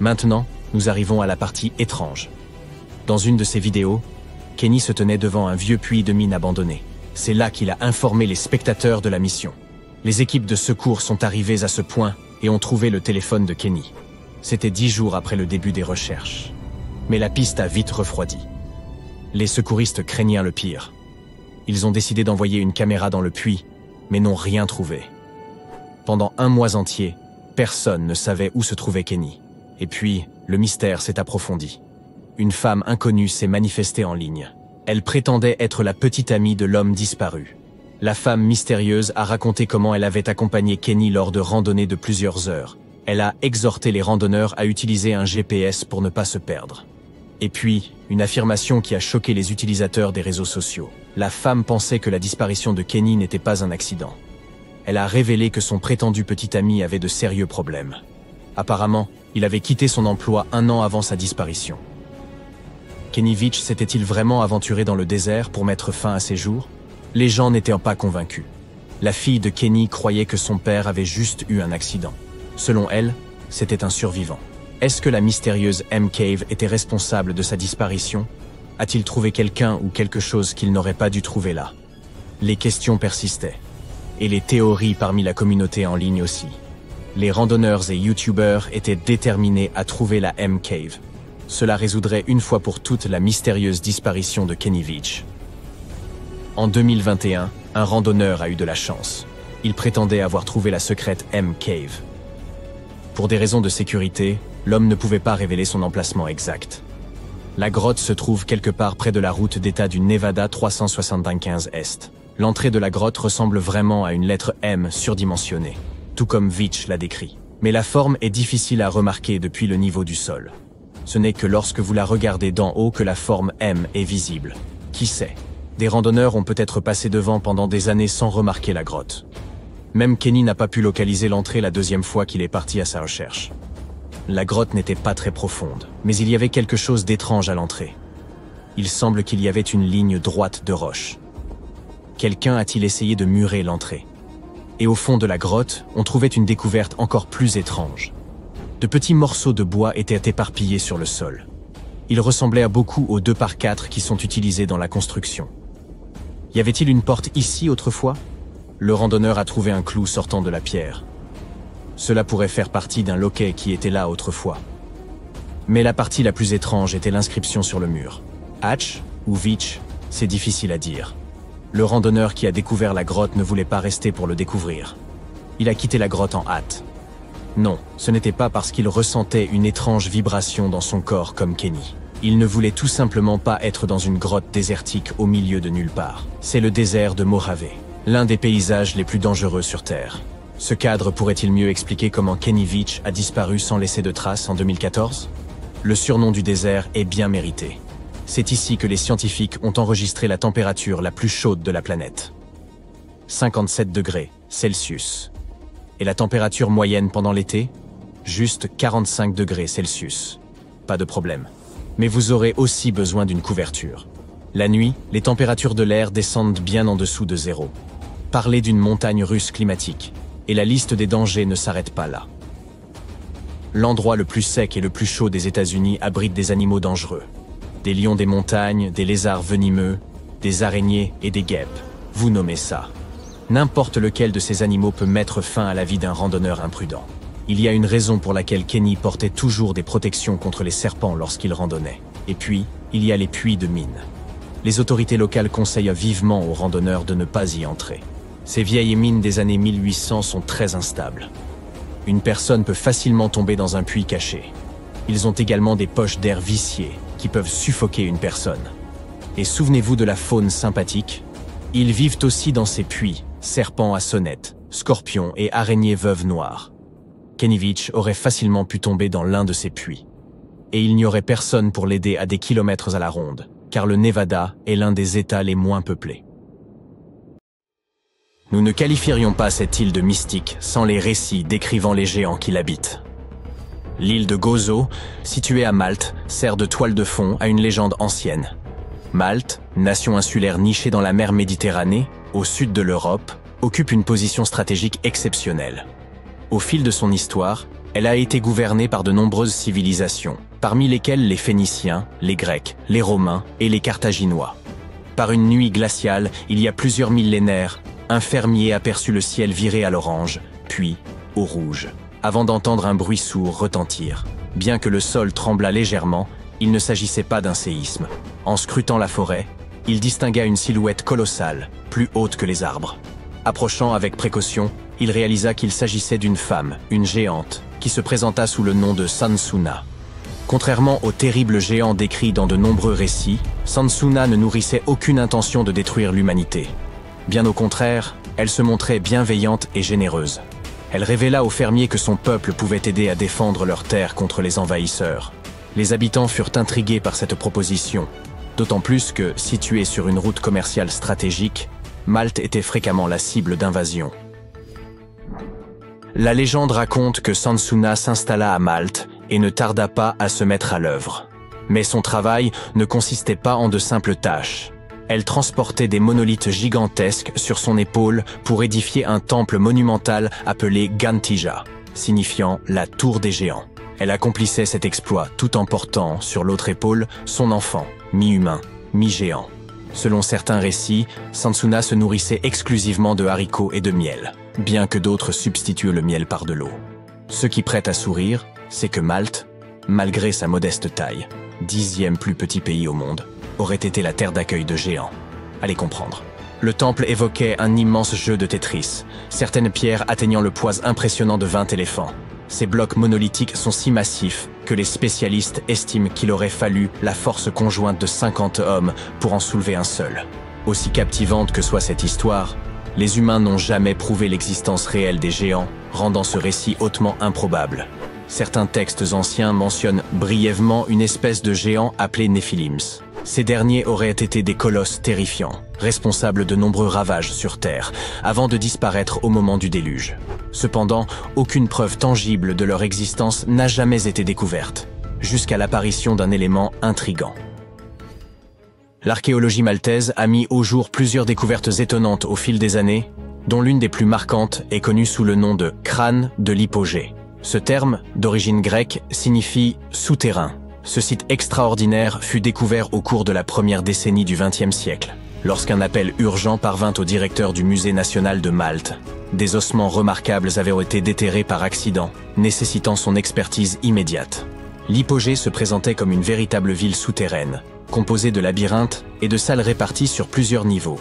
Maintenant, nous arrivons à la partie étrange. Dans une de ses vidéos, Kenny se tenait devant un vieux puits de mine abandonné. C'est là qu'il a informé les spectateurs de la mission. Les équipes de secours sont arrivées à ce point et ont trouvé le téléphone de Kenny. C'était 10 jours après le début des recherches. Mais la piste a vite refroidi. Les secouristes craignaient le pire. Ils ont décidé d'envoyer une caméra dans le puits, mais n'ont rien trouvé. Pendant 1 mois entier, personne ne savait où se trouvait Kenny. Et puis, le mystère s'est approfondi. Une femme inconnue s'est manifestée en ligne. Elle prétendait être la petite amie de l'homme disparu. La femme mystérieuse a raconté comment elle avait accompagné Kenny lors de randonnées de plusieurs heures. Elle a exhorté les randonneurs à utiliser un GPS pour ne pas se perdre. Et puis, une affirmation qui a choqué les utilisateurs des réseaux sociaux. La femme pensait que la disparition de Kenny n'était pas un accident. Elle a révélé que son prétendu petit ami avait de sérieux problèmes. Apparemment, il avait quitté son emploi 1 an avant sa disparition. Kenny Veach s'était-il vraiment aventuré dans le désert pour mettre fin à ses jours? Les gens n'étaient pas convaincus. La fille de Kenny croyait que son père avait juste eu un accident. Selon elle, c'était un survivant. Est-ce que la mystérieuse M-Cave était responsable de sa disparition? A-t-il trouvé quelqu'un ou quelque chose qu'il n'aurait pas dû trouver là? Les questions persistaient. Et les théories parmi la communauté en ligne aussi. Les randonneurs et youtubeurs étaient déterminés à trouver la M-Cave. Cela résoudrait une fois pour toutes la mystérieuse disparition de Kenny Veach. En 2021, un randonneur a eu de la chance. Il prétendait avoir trouvé la secrète M-Cave. Pour des raisons de sécurité, l'homme ne pouvait pas révéler son emplacement exact. La grotte se trouve quelque part près de la route d'État du Nevada 375 Est. L'entrée de la grotte ressemble vraiment à une lettre M surdimensionnée, tout comme Veach l'a décrit. Mais la forme est difficile à remarquer depuis le niveau du sol. Ce n'est que lorsque vous la regardez d'en haut que la forme M est visible. Qui sait? Des randonneurs ont peut-être passé devant pendant des années sans remarquer la grotte. Même Kenny n'a pas pu localiser l'entrée la 2e fois qu'il est parti à sa recherche. La grotte n'était pas très profonde, mais il y avait quelque chose d'étrange à l'entrée. Il semble qu'il y avait une ligne droite de roche. Quelqu'un a-t-il essayé de murer l'entrée? Et au fond de la grotte, on trouvait une découverte encore plus étrange. De petits morceaux de bois étaient éparpillés sur le sol. Ils ressemblaient à beaucoup aux 2x4 qui sont utilisés dans la construction. Y avait-il une porte ici autrefois? Le randonneur a trouvé un clou sortant de la pierre. Cela pourrait faire partie d'un loquet qui était là autrefois. Mais la partie la plus étrange était l'inscription sur le mur. Hatch ou Veach, c'est difficile à dire. Le randonneur qui a découvert la grotte ne voulait pas rester pour le découvrir. Il a quitté la grotte en hâte. Non, ce n'était pas parce qu'il ressentait une étrange vibration dans son corps comme Kenny. Il ne voulait tout simplement pas être dans une grotte désertique au milieu de nulle part. C'est le désert de Mojave, l'un des paysages les plus dangereux sur Terre. Ce cadre pourrait-il mieux expliquer comment Kenny Veach a disparu sans laisser de traces en 2014 ? Le surnom du désert est bien mérité. C'est ici que les scientifiques ont enregistré la température la plus chaude de la planète. 57 degrés Celsius. Et la température moyenne pendant l'été ? Juste 45 degrés Celsius. Pas de problème. Mais vous aurez aussi besoin d'une couverture. La nuit, les températures de l'air descendent bien en dessous de zéro. Parlez d'une montagne russe climatique. Et la liste des dangers ne s'arrête pas là. L'endroit le plus sec et le plus chaud des États-Unis abrite des animaux dangereux. Des lions des montagnes, des lézards venimeux, des araignées et des guêpes. Vous nommez ça. N'importe lequel de ces animaux peut mettre fin à la vie d'un randonneur imprudent. Il y a une raison pour laquelle Kenny portait toujours des protections contre les serpents lorsqu'il randonnait. Et puis, il y a les puits de mine. Les autorités locales conseillent vivement aux randonneurs de ne pas y entrer. Ces vieilles mines des années 1800 sont très instables. Une personne peut facilement tomber dans un puits caché. Ils ont également des poches d'air viciées qui peuvent suffoquer une personne. Et souvenez-vous de la faune sympathique. Ils vivent aussi dans ces puits, serpents à sonnette, scorpions et araignées veuves noires. Kenny Veach aurait facilement pu tomber dans l'un de ces puits. Et il n'y aurait personne pour l'aider à des kilomètres à la ronde, car le Nevada est l'un des États les moins peuplés. Nous ne qualifierions pas cette île de mystique sans les récits décrivant les géants qui l'habitent. L'île de Gozo, située à Malte, sert de toile de fond à une légende ancienne. Malte, nation insulaire nichée dans la mer Méditerranée, au sud de l'Europe, occupe une position stratégique exceptionnelle. Au fil de son histoire, elle a été gouvernée par de nombreuses civilisations, parmi lesquelles les Phéniciens, les Grecs, les Romains et les Carthaginois. Par une nuit glaciale, il y a plusieurs millénaires, un fermier aperçut le ciel virer à l'orange, puis au rouge, avant d'entendre un bruit sourd retentir. Bien que le sol tremblât légèrement, il ne s'agissait pas d'un séisme. En scrutant la forêt, il distingua une silhouette colossale, plus haute que les arbres. Approchant avec précaution, il réalisa qu'il s'agissait d'une femme, une géante, qui se présenta sous le nom de Sansuna. Contrairement aux terribles géants décrits dans de nombreux récits, Sansuna ne nourrissait aucune intention de détruire l'humanité. Bien au contraire, elle se montrait bienveillante et généreuse. Elle révéla aux fermiers que son peuple pouvait aider à défendre leurs terres contre les envahisseurs. Les habitants furent intrigués par cette proposition, d'autant plus que, située sur une route commerciale stratégique, Malte était fréquemment la cible d'invasions. La légende raconte que Sansuna s'installa à Malte et ne tarda pas à se mettre à l'œuvre. Mais son travail ne consistait pas en de simples tâches. Elle transportait des monolithes gigantesques sur son épaule pour édifier un temple monumental appelé Gantija, signifiant la tour des géants. Elle accomplissait cet exploit tout en portant, sur l'autre épaule, son enfant, mi-humain, mi-géant. Selon certains récits, Sansuna se nourrissait exclusivement de haricots et de miel, bien que d'autres substituent le miel par de l'eau. Ce qui prête à sourire, c'est que Malte, malgré sa modeste taille, 10e plus petit pays au monde, aurait été la terre d'accueil de géants. Allez comprendre. Le temple évoquait un immense jeu de Tetris, certaines pierres atteignant le poids impressionnant de 20 éléphants. Ces blocs monolithiques sont si massifs que les spécialistes estiment qu'il aurait fallu la force conjointe de 50 hommes pour en soulever un seul. Aussi captivante que soit cette histoire, les humains n'ont jamais prouvé l'existence réelle des géants, rendant ce récit hautement improbable. Certains textes anciens mentionnent brièvement une espèce de géant appelé Nephilims. Ces derniers auraient été des colosses terrifiants, responsables de nombreux ravages sur Terre, avant de disparaître au moment du déluge. Cependant, aucune preuve tangible de leur existence n'a jamais été découverte, jusqu'à l'apparition d'un élément intrigant. L'archéologie maltaise a mis au jour plusieurs découvertes étonnantes au fil des années, dont l'une des plus marquantes est connue sous le nom de crâne de l'hypogée. Ce terme, d'origine grecque, signifie « souterrain ». Ce site extraordinaire fut découvert au cours de la première décennie du XXe siècle, lorsqu'un appel urgent parvint au directeur du Musée national de Malte. Des ossements remarquables avaient été déterrés par accident, nécessitant son expertise immédiate. l'hypogée se présentait comme une véritable ville souterraine, composée de labyrinthes et de salles réparties sur plusieurs niveaux.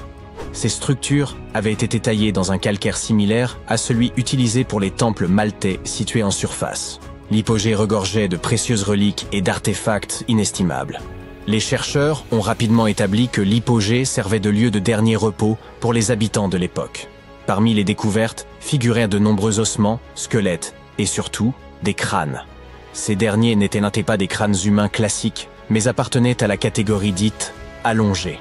Ces structures avaient été taillées dans un calcaire similaire à celui utilisé pour les temples maltais situés en surface. L'hypogée regorgeait de précieuses reliques et d'artefacts inestimables. Les chercheurs ont rapidement établi que l'hypogée servait de lieu de dernier repos pour les habitants de l'époque. Parmi les découvertes figuraient de nombreux ossements, squelettes et surtout des crânes. Ces derniers n'étaient pas des crânes humains classiques, mais appartenaient à la catégorie dite allongée.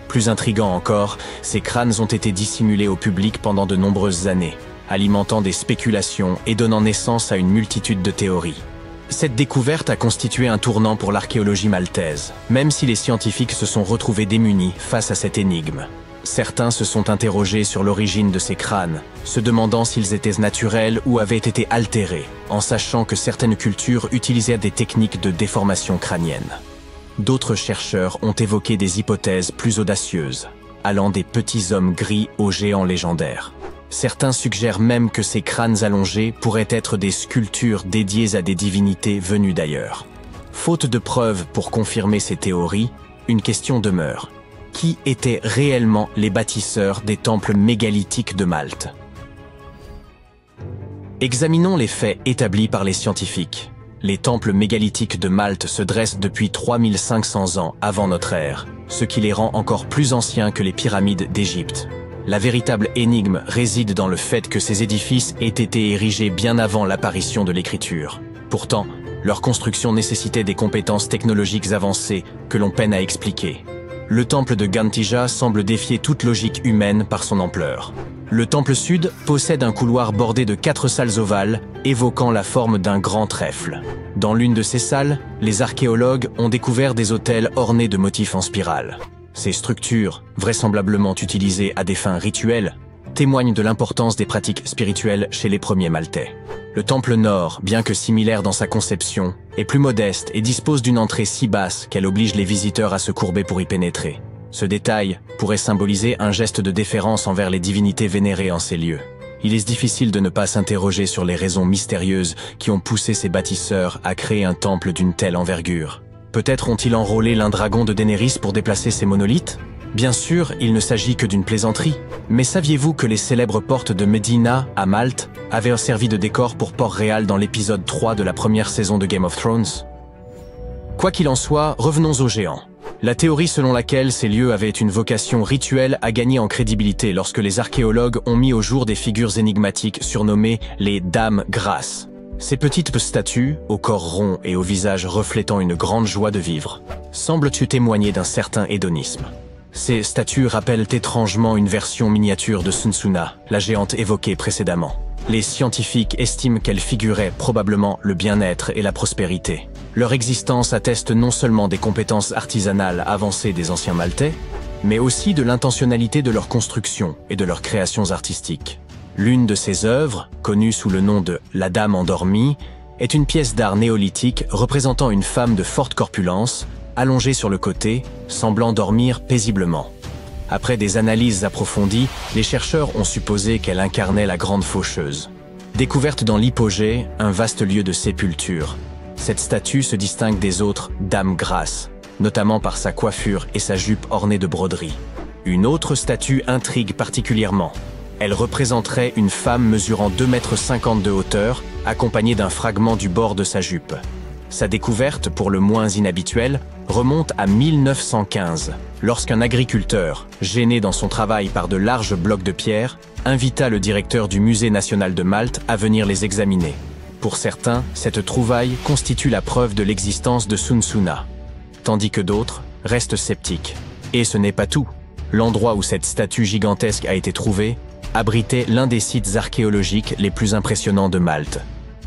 Plus intriguant encore, ces crânes ont été dissimulés au public pendant de nombreuses années, alimentant des spéculations et donnant naissance à une multitude de théories. Cette découverte a constitué un tournant pour l'archéologie maltaise, même si les scientifiques se sont retrouvés démunis face à cette énigme. Certains se sont interrogés sur l'origine de ces crânes, se demandant s'ils étaient naturels ou avaient été altérés, en sachant que certaines cultures utilisaient des techniques de déformation crânienne. D'autres chercheurs ont évoqué des hypothèses plus audacieuses, allant des petits hommes gris aux géants légendaires. Certains suggèrent même que ces crânes allongés pourraient être des sculptures dédiées à des divinités venues d'ailleurs. Faute de preuves pour confirmer ces théories, une question demeure. Qui étaient réellement les bâtisseurs des temples mégalithiques de Malte? Examinons les faits établis par les scientifiques. Les temples mégalithiques de Malte se dressent depuis 3500 ans avant notre ère, ce qui les rend encore plus anciens que les pyramides d'Égypte. La véritable énigme réside dans le fait que ces édifices aient été érigés bien avant l'apparition de l'écriture. Pourtant, leur construction nécessitait des compétences technologiques avancées que l'on peine à expliquer. Le temple de Gantija semble défier toute logique humaine par son ampleur. Le temple sud possède un couloir bordé de 4 salles ovales, évoquant la forme d'un grand trèfle. Dans l'une de ces salles, les archéologues ont découvert des autels ornés de motifs en spirale. Ces structures, vraisemblablement utilisées à des fins rituelles, témoignent de l'importance des pratiques spirituelles chez les premiers Maltais. Le temple nord, bien que similaire dans sa conception, est plus modeste et dispose d'une entrée si basse qu'elle oblige les visiteurs à se courber pour y pénétrer. Ce détail pourrait symboliser un geste de déférence envers les divinités vénérées en ces lieux. Il est difficile de ne pas s'interroger sur les raisons mystérieuses qui ont poussé ces bâtisseurs à créer un temple d'une telle envergure. Peut-être ont-ils enrôlé l'un dragon de Daenerys pour déplacer ces monolithes? Bien sûr, il ne s'agit que d'une plaisanterie. Mais saviez-vous que les célèbres portes de Medina, à Malte, avaient servi de décor pour Port-Réal dans l'épisode 3 de la première saison de Game of Thrones? Quoi qu'il en soit, revenons aux géants. La théorie selon laquelle ces lieux avaient une vocation rituelle a gagné en crédibilité lorsque les archéologues ont mis au jour des figures énigmatiques surnommées les Dames Grasses. Ces petites statues, au corps rond et au visage reflétant une grande joie de vivre, semblent témoigner d'un certain hédonisme. Ces statues rappellent étrangement une version miniature de Sunsuna, la géante évoquée précédemment. Les scientifiques estiment qu'elles figuraient probablement le bien-être et la prospérité. Leur existence atteste non seulement des compétences artisanales avancées des anciens Maltais, mais aussi de l'intentionnalité de leur construction et de leurs créations artistiques. L'une de ces œuvres, connue sous le nom de « La Dame endormie », est une pièce d'art néolithique représentant une femme de forte corpulence, allongée sur le côté, semblant dormir paisiblement. Après des analyses approfondies, les chercheurs ont supposé qu'elle incarnait la grande faucheuse. Découverte dans l'hypogée, un vaste lieu de sépulture, cette statue se distingue des autres Dames Grasses, notamment par sa coiffure et sa jupe ornée de broderies. Une autre statue intrigue particulièrement. Elle représenterait une femme mesurant 2,50 m de hauteur, accompagnée d'un fragment du bord de sa jupe. Sa découverte, pour le moins inhabituelle, remonte à 1915, lorsqu'un agriculteur, gêné dans son travail par de larges blocs de pierre, invita le directeur du Musée national de Malte à venir les examiner. Pour certains, cette trouvaille constitue la preuve de l'existence de Sunsuna, tandis que d'autres restent sceptiques. Et ce n'est pas tout. L'endroit où cette statue gigantesque a été trouvée abritait l'un des sites archéologiques les plus impressionnants de Malte,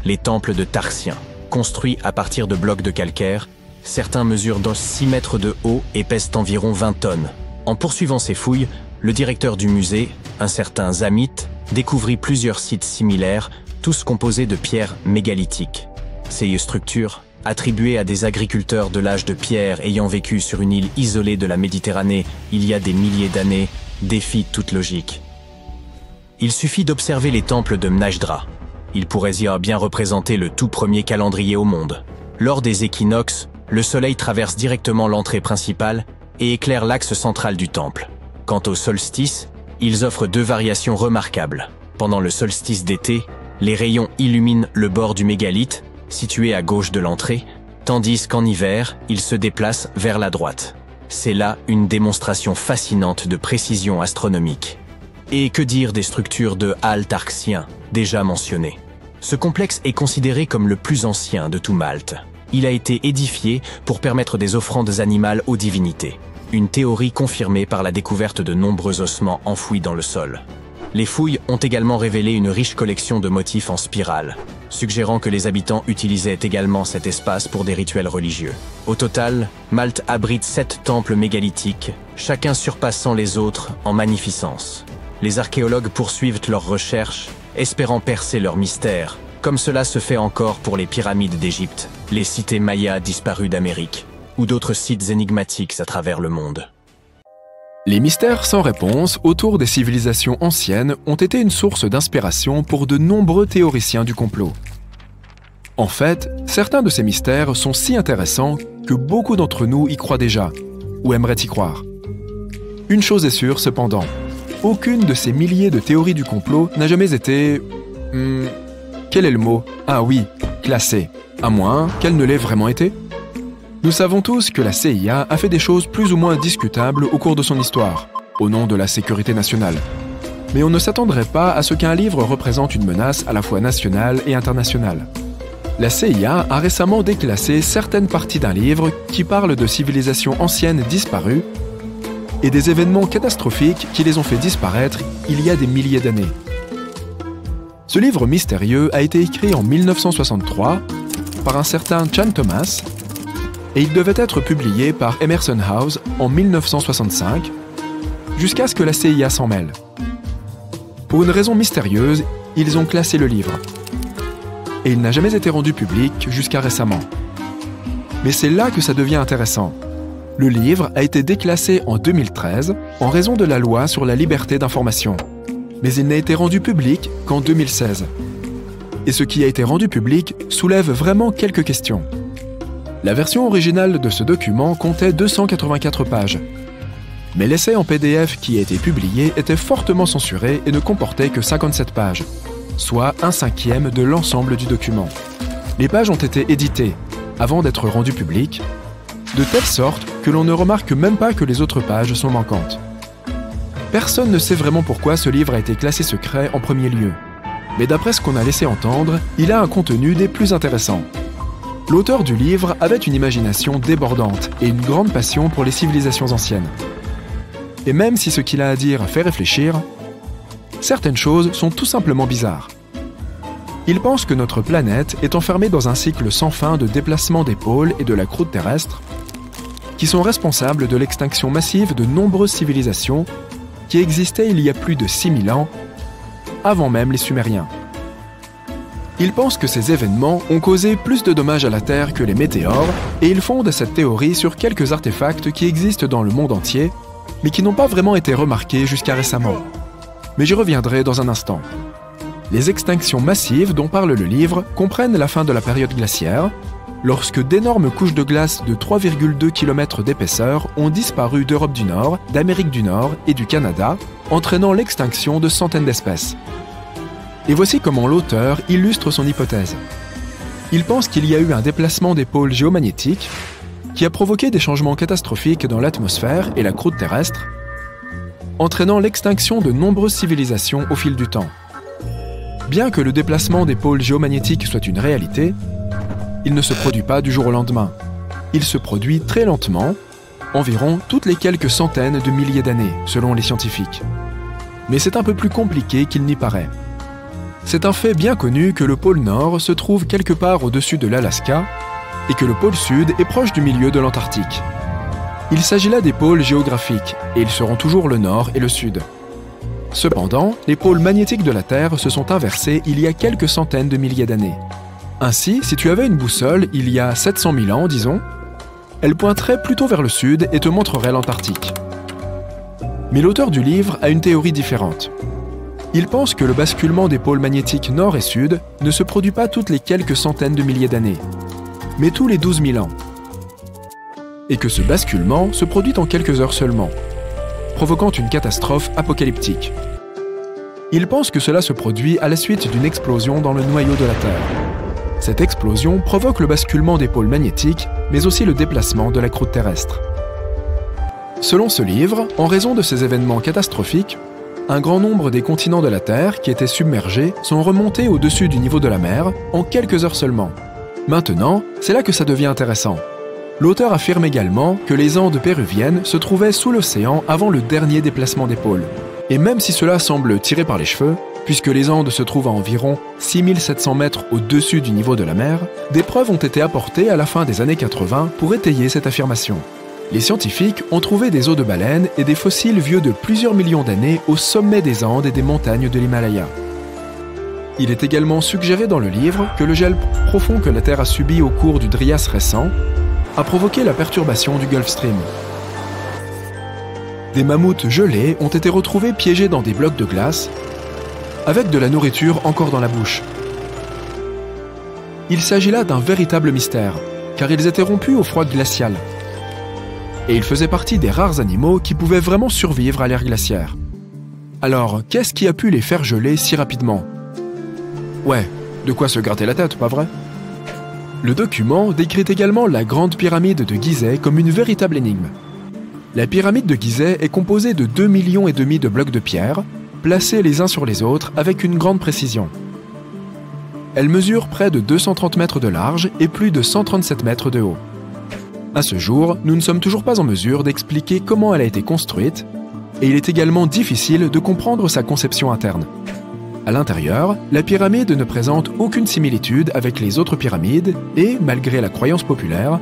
les temples de Tarsien. Construits à partir de blocs de calcaire, certains mesurent dans 6 mètres de haut et pèsent environ 20 tonnes. En poursuivant ces fouilles, le directeur du musée, un certain Zamit, découvrit plusieurs sites similaires, tous composés de pierres mégalithiques. Ces structures, attribuées à des agriculteurs de l'âge de pierre ayant vécu sur une île isolée de la Méditerranée il y a des milliers d'années, défient toute logique. Il suffit d'observer les temples de Mnajdra. Ils pourraient y bien représenter le tout premier calendrier au monde. Lors des équinoxes, le soleil traverse directement l'entrée principale et éclaire l'axe central du temple. Quant aux solstices, ils offrent deux variations remarquables. Pendant le solstice d'été, les rayons illuminent le bord du mégalithe, situé à gauche de l'entrée, tandis qu'en hiver, ils se déplacent vers la droite. C'est là une démonstration fascinante de précision astronomique. Et que dire des structures de halles tarxiens, déjà mentionnées? Ce complexe est considéré comme le plus ancien de tout Malte. Il a été édifié pour permettre des offrandes animales aux divinités. Une théorie confirmée par la découverte de nombreux ossements enfouis dans le sol. Les fouilles ont également révélé une riche collection de motifs en spirale, suggérant que les habitants utilisaient également cet espace pour des rituels religieux. Au total, Malte abrite 7 temples mégalithiques, chacun surpassant les autres en magnificence. Les archéologues poursuivent leurs recherches, espérant percer leurs mystères, comme cela se fait encore pour les pyramides d'Égypte, les cités mayas disparues d'Amérique, ou d'autres sites énigmatiques à travers le monde. Les mystères sans réponse autour des civilisations anciennes ont été une source d'inspiration pour de nombreux théoriciens du complot. En fait, certains de ces mystères sont si intéressants que beaucoup d'entre nous y croient déjà, ou aimeraient y croire. Une chose est sûre cependant, aucune de ces milliers de théories du complot n'a jamais été... quel est le mot? Ah oui, classée, à moins qu'elle ne l'ait vraiment été. Nous savons tous que la CIA a fait des choses plus ou moins discutables au cours de son histoire, au nom de la sécurité nationale. Mais on ne s'attendrait pas à ce qu'un livre représente une menace à la fois nationale et internationale. La CIA a récemment déclassé certaines parties d'un livre qui parle de civilisations anciennes disparues et des événements catastrophiques qui les ont fait disparaître il y a des milliers d'années. Ce livre mystérieux a été écrit en 1963 par un certain Chan Thomas, et il devait être publié par Emerson House en 1965, jusqu'à ce que la CIA s'en mêle. Pour une raison mystérieuse, ils ont classé le livre. Et il n'a jamais été rendu public jusqu'à récemment. Mais c'est là que ça devient intéressant. Le livre a été déclassé en 2013 en raison de la loi sur la liberté d'information. Mais il n'a été rendu public qu'en 2016. Et ce qui a été rendu public soulève vraiment quelques questions. La version originale de ce document comptait 284 pages. Mais l'essai en PDF qui a été publié était fortement censuré et ne comportait que 57 pages, soit 1/5 de l'ensemble du document. Les pages ont été éditées, avant d'être rendues publiques, de telle sorte que l'on ne remarque même pas que les autres pages sont manquantes. Personne ne sait vraiment pourquoi ce livre a été classé secret en premier lieu. Mais d'après ce qu'on a laissé entendre, il a un contenu des plus intéressants. L'auteur du livre avait une imagination débordante et une grande passion pour les civilisations anciennes. Et même si ce qu'il a à dire fait réfléchir, certaines choses sont tout simplement bizarres. Il pense que notre planète est enfermée dans un cycle sans fin de déplacement des pôles et de la croûte terrestre, qui sont responsables de l'extinction massive de nombreuses civilisations qui existaient il y a plus de 6000 ans, avant même les Sumériens. Il pense que ces événements ont causé plus de dommages à la Terre que les météores, et il fonde cette théorie sur quelques artefacts qui existent dans le monde entier, mais qui n'ont pas vraiment été remarqués jusqu'à récemment. Mais j'y reviendrai dans un instant. Les extinctions massives dont parle le livre comprennent la fin de la période glaciaire, lorsque d'énormes couches de glace de 3,2 km d'épaisseur ont disparu d'Europe du Nord, d'Amérique du Nord et du Canada, entraînant l'extinction de centaines d'espèces. Et voici comment l'auteur illustre son hypothèse. Il pense qu'il y a eu un déplacement des pôles géomagnétiques qui a provoqué des changements catastrophiques dans l'atmosphère et la croûte terrestre, entraînant l'extinction de nombreuses civilisations au fil du temps. Bien que le déplacement des pôles géomagnétiques soit une réalité, il ne se produit pas du jour au lendemain. Il se produit très lentement, environ toutes les quelques centaines de milliers d'années, selon les scientifiques. Mais c'est un peu plus compliqué qu'il n'y paraît. C'est un fait bien connu que le pôle Nord se trouve quelque part au-dessus de l'Alaska et que le pôle Sud est proche du milieu de l'Antarctique. Il s'agit là des pôles géographiques et ils seront toujours le Nord et le Sud. Cependant, les pôles magnétiques de la Terre se sont inversés il y a quelques centaines de milliers d'années. Ainsi, si tu avais une boussole il y a 700 000 ans, disons, elle pointerait plutôt vers le Sud et te montrerait l'Antarctique. Mais l'auteur du livre a une théorie différente. Il pense que le basculement des pôles magnétiques nord et sud ne se produit pas toutes les quelques centaines de milliers d'années, mais tous les 12 000 ans. Et que ce basculement se produit en quelques heures seulement, provoquant une catastrophe apocalyptique. Il pense que cela se produit à la suite d'une explosion dans le noyau de la Terre. Cette explosion provoque le basculement des pôles magnétiques, mais aussi le déplacement de la croûte terrestre. Selon ce livre, en raison de ces événements catastrophiques, un grand nombre des continents de la Terre qui étaient submergés sont remontés au-dessus du niveau de la mer en quelques heures seulement. Maintenant, c'est là que ça devient intéressant. L'auteur affirme également que les Andes péruviennes se trouvaient sous l'océan avant le dernier déplacement des pôles. Et même si cela semble tiré par les cheveux, puisque les Andes se trouvent à environ 6700 mètres au-dessus du niveau de la mer, des preuves ont été apportées à la fin des années 80 pour étayer cette affirmation. Les scientifiques ont trouvé des os de baleines et des fossiles vieux de plusieurs millions d'années au sommet des Andes et des montagnes de l'Himalaya. Il est également suggéré dans le livre que le gel profond que la Terre a subi au cours du Drias récent a provoqué la perturbation du Gulf Stream. Des mammouths gelés ont été retrouvés piégés dans des blocs de glace, avec de la nourriture encore dans la bouche. Il s'agit là d'un véritable mystère, car ils étaient rompus au froid glacial. Et ils faisaient partie des rares animaux qui pouvaient vraiment survivre à l'ère glaciaire. Alors, qu'est-ce qui a pu les faire geler si rapidement? Ouais, de quoi se gratter la tête, pas vrai? Le document décrit également la grande pyramide de Gizeh comme une véritable énigme. La pyramide de Gizeh est composée de 2,5 millions de blocs de pierre, placés les uns sur les autres avec une grande précision. Elle mesure près de 230 mètres de large et plus de 137 mètres de haut. À ce jour, nous ne sommes toujours pas en mesure d'expliquer comment elle a été construite, et il est également difficile de comprendre sa conception interne. À l'intérieur, la pyramide ne présente aucune similitude avec les autres pyramides et, malgré la croyance populaire,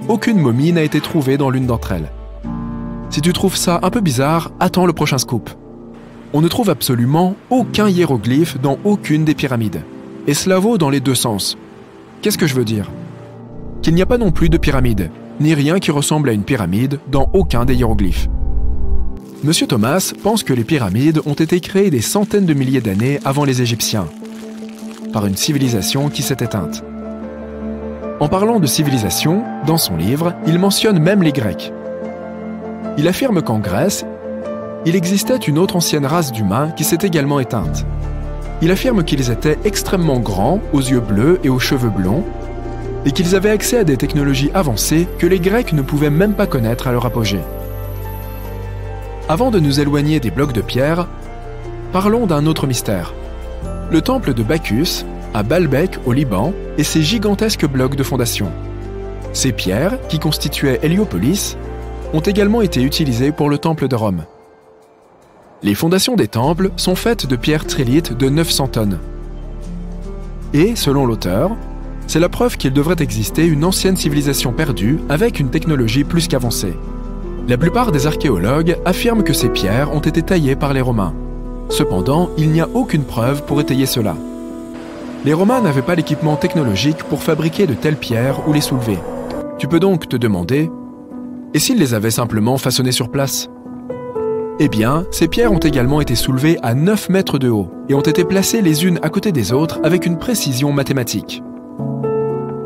aucune momie n'a été trouvée dans l'une d'entre elles. Si tu trouves ça un peu bizarre, attends le prochain scoop. On ne trouve absolument aucun hiéroglyphe dans aucune des pyramides. Et cela vaut dans les deux sens. Qu'est-ce que je veux dire? Qu'il n'y a pas non plus de pyramide, ni rien qui ressemble à une pyramide dans aucun des hiéroglyphes. Monsieur Thomas pense que les pyramides ont été créées des centaines de milliers d'années avant les Égyptiens, par une civilisation qui s'est éteinte. En parlant de civilisation, dans son livre, il mentionne même les Grecs. Il affirme qu'en Grèce, il existait une autre ancienne race d'humains qui s'est également éteinte. Il affirme qu'ils étaient extrêmement grands, aux yeux bleus et aux cheveux blonds, et qu'ils avaient accès à des technologies avancées que les Grecs ne pouvaient même pas connaître à leur apogée. Avant de nous éloigner des blocs de pierre, parlons d'un autre mystère. Le temple de Bacchus, à Baalbek au Liban, et ses gigantesques blocs de fondation. Ces pierres, qui constituaient Héliopolis, ont également été utilisées pour le temple de Rome. Les fondations des temples sont faites de pierres trillites de 900 tonnes. Et, selon l'auteur, c'est la preuve qu'il devrait exister une ancienne civilisation perdue avec une technologie plus qu'avancée. La plupart des archéologues affirment que ces pierres ont été taillées par les Romains. Cependant, il n'y a aucune preuve pour étayer cela. Les Romains n'avaient pas l'équipement technologique pour fabriquer de telles pierres ou les soulever. Tu peux donc te demander, et s'ils les avaient simplement façonnées sur place? Eh bien, ces pierres ont également été soulevées à 9 mètres de haut et ont été placées les unes à côté des autres avec une précision mathématique.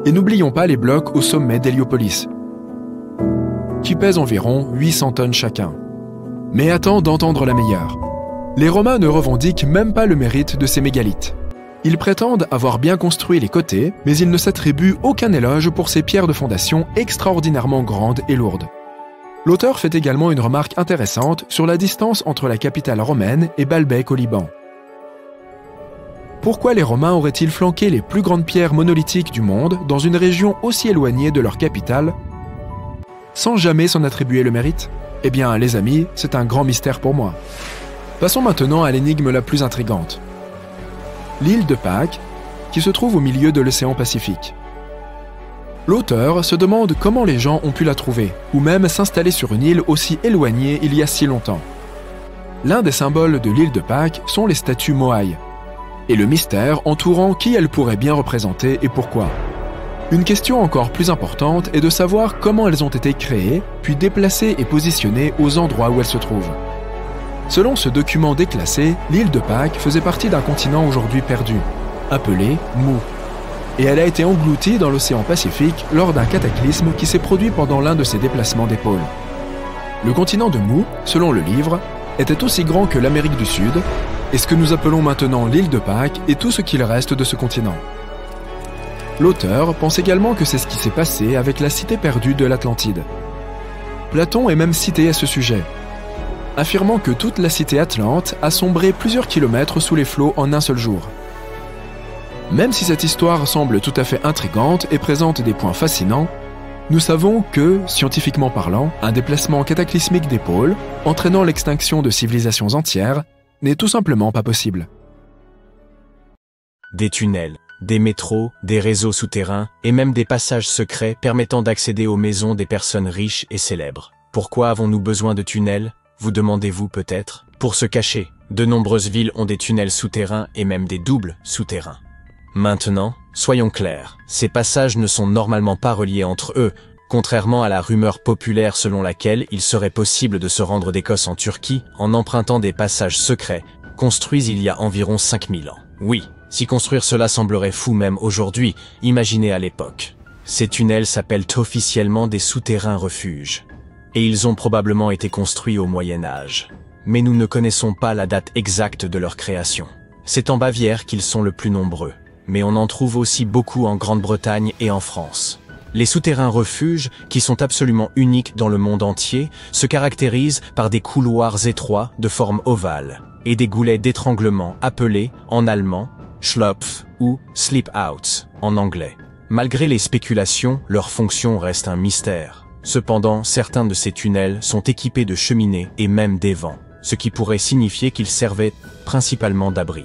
Et n'oublions pas les blocs au sommet d'Héliopolis, qui pèsent environ 800 tonnes chacun. Mais attends d'entendre la meilleure. Les Romains ne revendiquent même pas le mérite de ces mégalithes. Ils prétendent avoir bien construit les côtés, mais ils ne s'attribuent aucun éloge pour ces pierres de fondation extraordinairement grandes et lourdes. L'auteur fait également une remarque intéressante sur la distance entre la capitale romaine et Baalbek au Liban. Pourquoi les Romains auraient-ils flanqué les plus grandes pierres monolithiques du monde dans une région aussi éloignée de leur capitale, sans jamais s'en attribuer le mérite? Eh bien, les amis, c'est un grand mystère pour moi. Passons maintenant à l'énigme la plus intrigante. L'île de Pâques, qui se trouve au milieu de l'océan Pacifique. L'auteur se demande comment les gens ont pu la trouver, ou même s'installer sur une île aussi éloignée il y a si longtemps. L'un des symboles de l'île de Pâques sont les statues Moai, et le mystère entourant qui elles pourraient bien représenter et pourquoi. Une question encore plus importante est de savoir comment elles ont été créées, puis déplacées et positionnées aux endroits où elles se trouvent. Selon ce document déclassé, l'île de Pâques faisait partie d'un continent aujourd'hui perdu, appelé Mu. et elle a été engloutie dans l'océan Pacifique lors d'un cataclysme qui s'est produit pendant l'un de ses déplacements des pôles. Le continent de Mu, selon le livre, était aussi grand que l'Amérique du Sud, et ce que nous appelons maintenant l'île de Pâques est tout ce qu'il reste de ce continent. L'auteur pense également que c'est ce qui s'est passé avec la cité perdue de l'Atlantide. Platon est même cité à ce sujet, affirmant que toute la cité atlante a sombré plusieurs kilomètres sous les flots en un seul jour. Même si cette histoire semble tout à fait intrigante et présente des points fascinants, nous savons que, scientifiquement parlant, un déplacement cataclysmique des pôles, entraînant l'extinction de civilisations entières, n'est tout simplement pas possible. Des tunnels, des métros, des réseaux souterrains et même des passages secrets permettant d'accéder aux maisons des personnes riches et célèbres. Pourquoi avons-nous besoin de tunnels ? Vous demandez-vous peut-être ? Pour se cacher, de nombreuses villes ont des tunnels souterrains et même des doubles souterrains. Maintenant, soyons clairs, ces passages ne sont normalement pas reliés entre eux, contrairement à la rumeur populaire selon laquelle il serait possible de se rendre d'Écosse en Turquie en empruntant des passages secrets construits il y a environ 5000 ans. Oui, si construire cela semblerait fou même aujourd'hui, imaginez à l'époque. Ces tunnels s'appellent officiellement des souterrains refuges. Et ils ont probablement été construits au Moyen-Âge. Mais nous ne connaissons pas la date exacte de leur création. C'est en Bavière qu'ils sont le plus nombreux. Mais on en trouve aussi beaucoup en Grande-Bretagne et en France. Les souterrains refuges, qui sont absolument uniques dans le monde entier, se caractérisent par des couloirs étroits de forme ovale et des goulets d'étranglement appelés, en allemand, Schlupf ou Sleep-Out en anglais. Malgré les spéculations, leur fonction reste un mystère. Cependant, certains de ces tunnels sont équipés de cheminées et même d'évents, ce qui pourrait signifier qu'ils servaient principalement d'abri.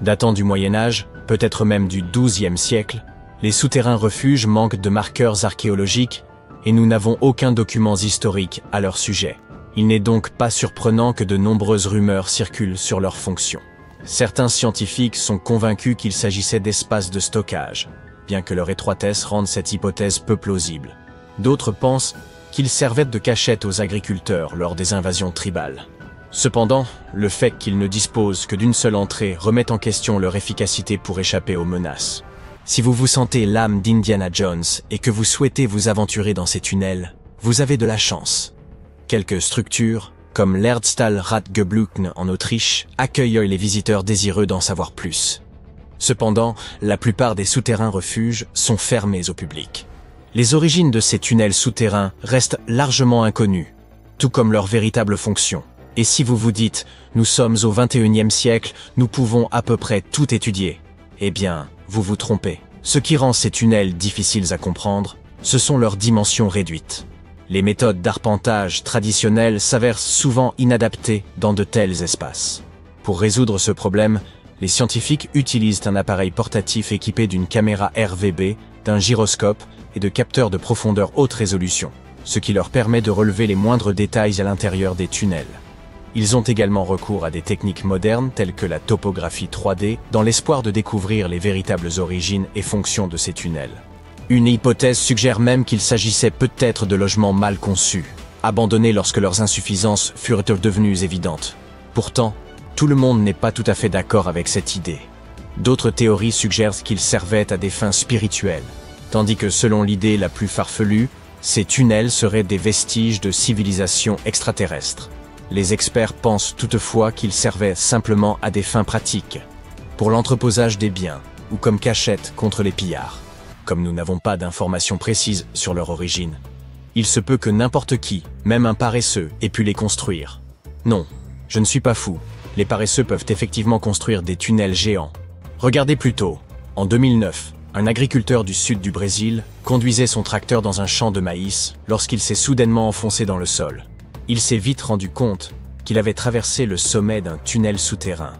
Datant du Moyen-Âge, peut-être même du XIIe siècle, les souterrains refuges manquent de marqueurs archéologiques et nous n'avons aucun document historique à leur sujet. Il n'est donc pas surprenant que de nombreuses rumeurs circulent sur leur fonction. Certains scientifiques sont convaincus qu'il s'agissait d'espaces de stockage, bien que leur étroitesse rende cette hypothèse peu plausible. D'autres pensent qu'ils servaient de cachette aux agriculteurs lors des invasions tribales. Cependant, le fait qu'ils ne disposent que d'une seule entrée remet en question leur efficacité pour échapper aux menaces. Si vous vous sentez l'âme d'Indiana Jones et que vous souhaitez vous aventurer dans ces tunnels, vous avez de la chance. Quelques structures, comme l'Erdstahlratgeblücken en Autriche, accueillent les visiteurs désireux d'en savoir plus. Cependant, la plupart des souterrains refuges sont fermés au public. Les origines de ces tunnels souterrains restent largement inconnues, tout comme leur véritable fonction. Et si vous vous dites « nous sommes au XXIe siècle, nous pouvons à peu près tout étudier », eh bien, vous vous trompez. Ce qui rend ces tunnels difficiles à comprendre, ce sont leurs dimensions réduites. Les méthodes d'arpentage traditionnelles s'avèrent souvent inadaptées dans de tels espaces. Pour résoudre ce problème, les scientifiques utilisent un appareil portatif équipé d'une caméra RVB, d'un gyroscope et de capteurs de profondeur haute résolution, ce qui leur permet de relever les moindres détails à l'intérieur des tunnels. Ils ont également recours à des techniques modernes telles que la topographie 3D dans l'espoir de découvrir les véritables origines et fonctions de ces tunnels. Une hypothèse suggère même qu'il s'agissait peut-être de logements mal conçus, abandonnés lorsque leurs insuffisances furent devenues évidentes. Pourtant, tout le monde n'est pas tout à fait d'accord avec cette idée. D'autres théories suggèrent qu'ils servaient à des fins spirituelles, tandis que selon l'idée la plus farfelue, ces tunnels seraient des vestiges de civilisations extraterrestres. Les experts pensent toutefois qu'ils servaient simplement à des fins pratiques, pour l'entreposage des biens ou comme cachette contre les pillards. Comme nous n'avons pas d'informations précises sur leur origine, il se peut que n'importe qui, même un paresseux, ait pu les construire. Non, je ne suis pas fou. Les paresseux peuvent effectivement construire des tunnels géants. Regardez plutôt. En 2009, un agriculteur du sud du Brésil conduisait son tracteur dans un champ de maïs lorsqu'il s'est soudainement enfoncé dans le sol. Il s'est vite rendu compte qu'il avait traversé le sommet d'un tunnel souterrain.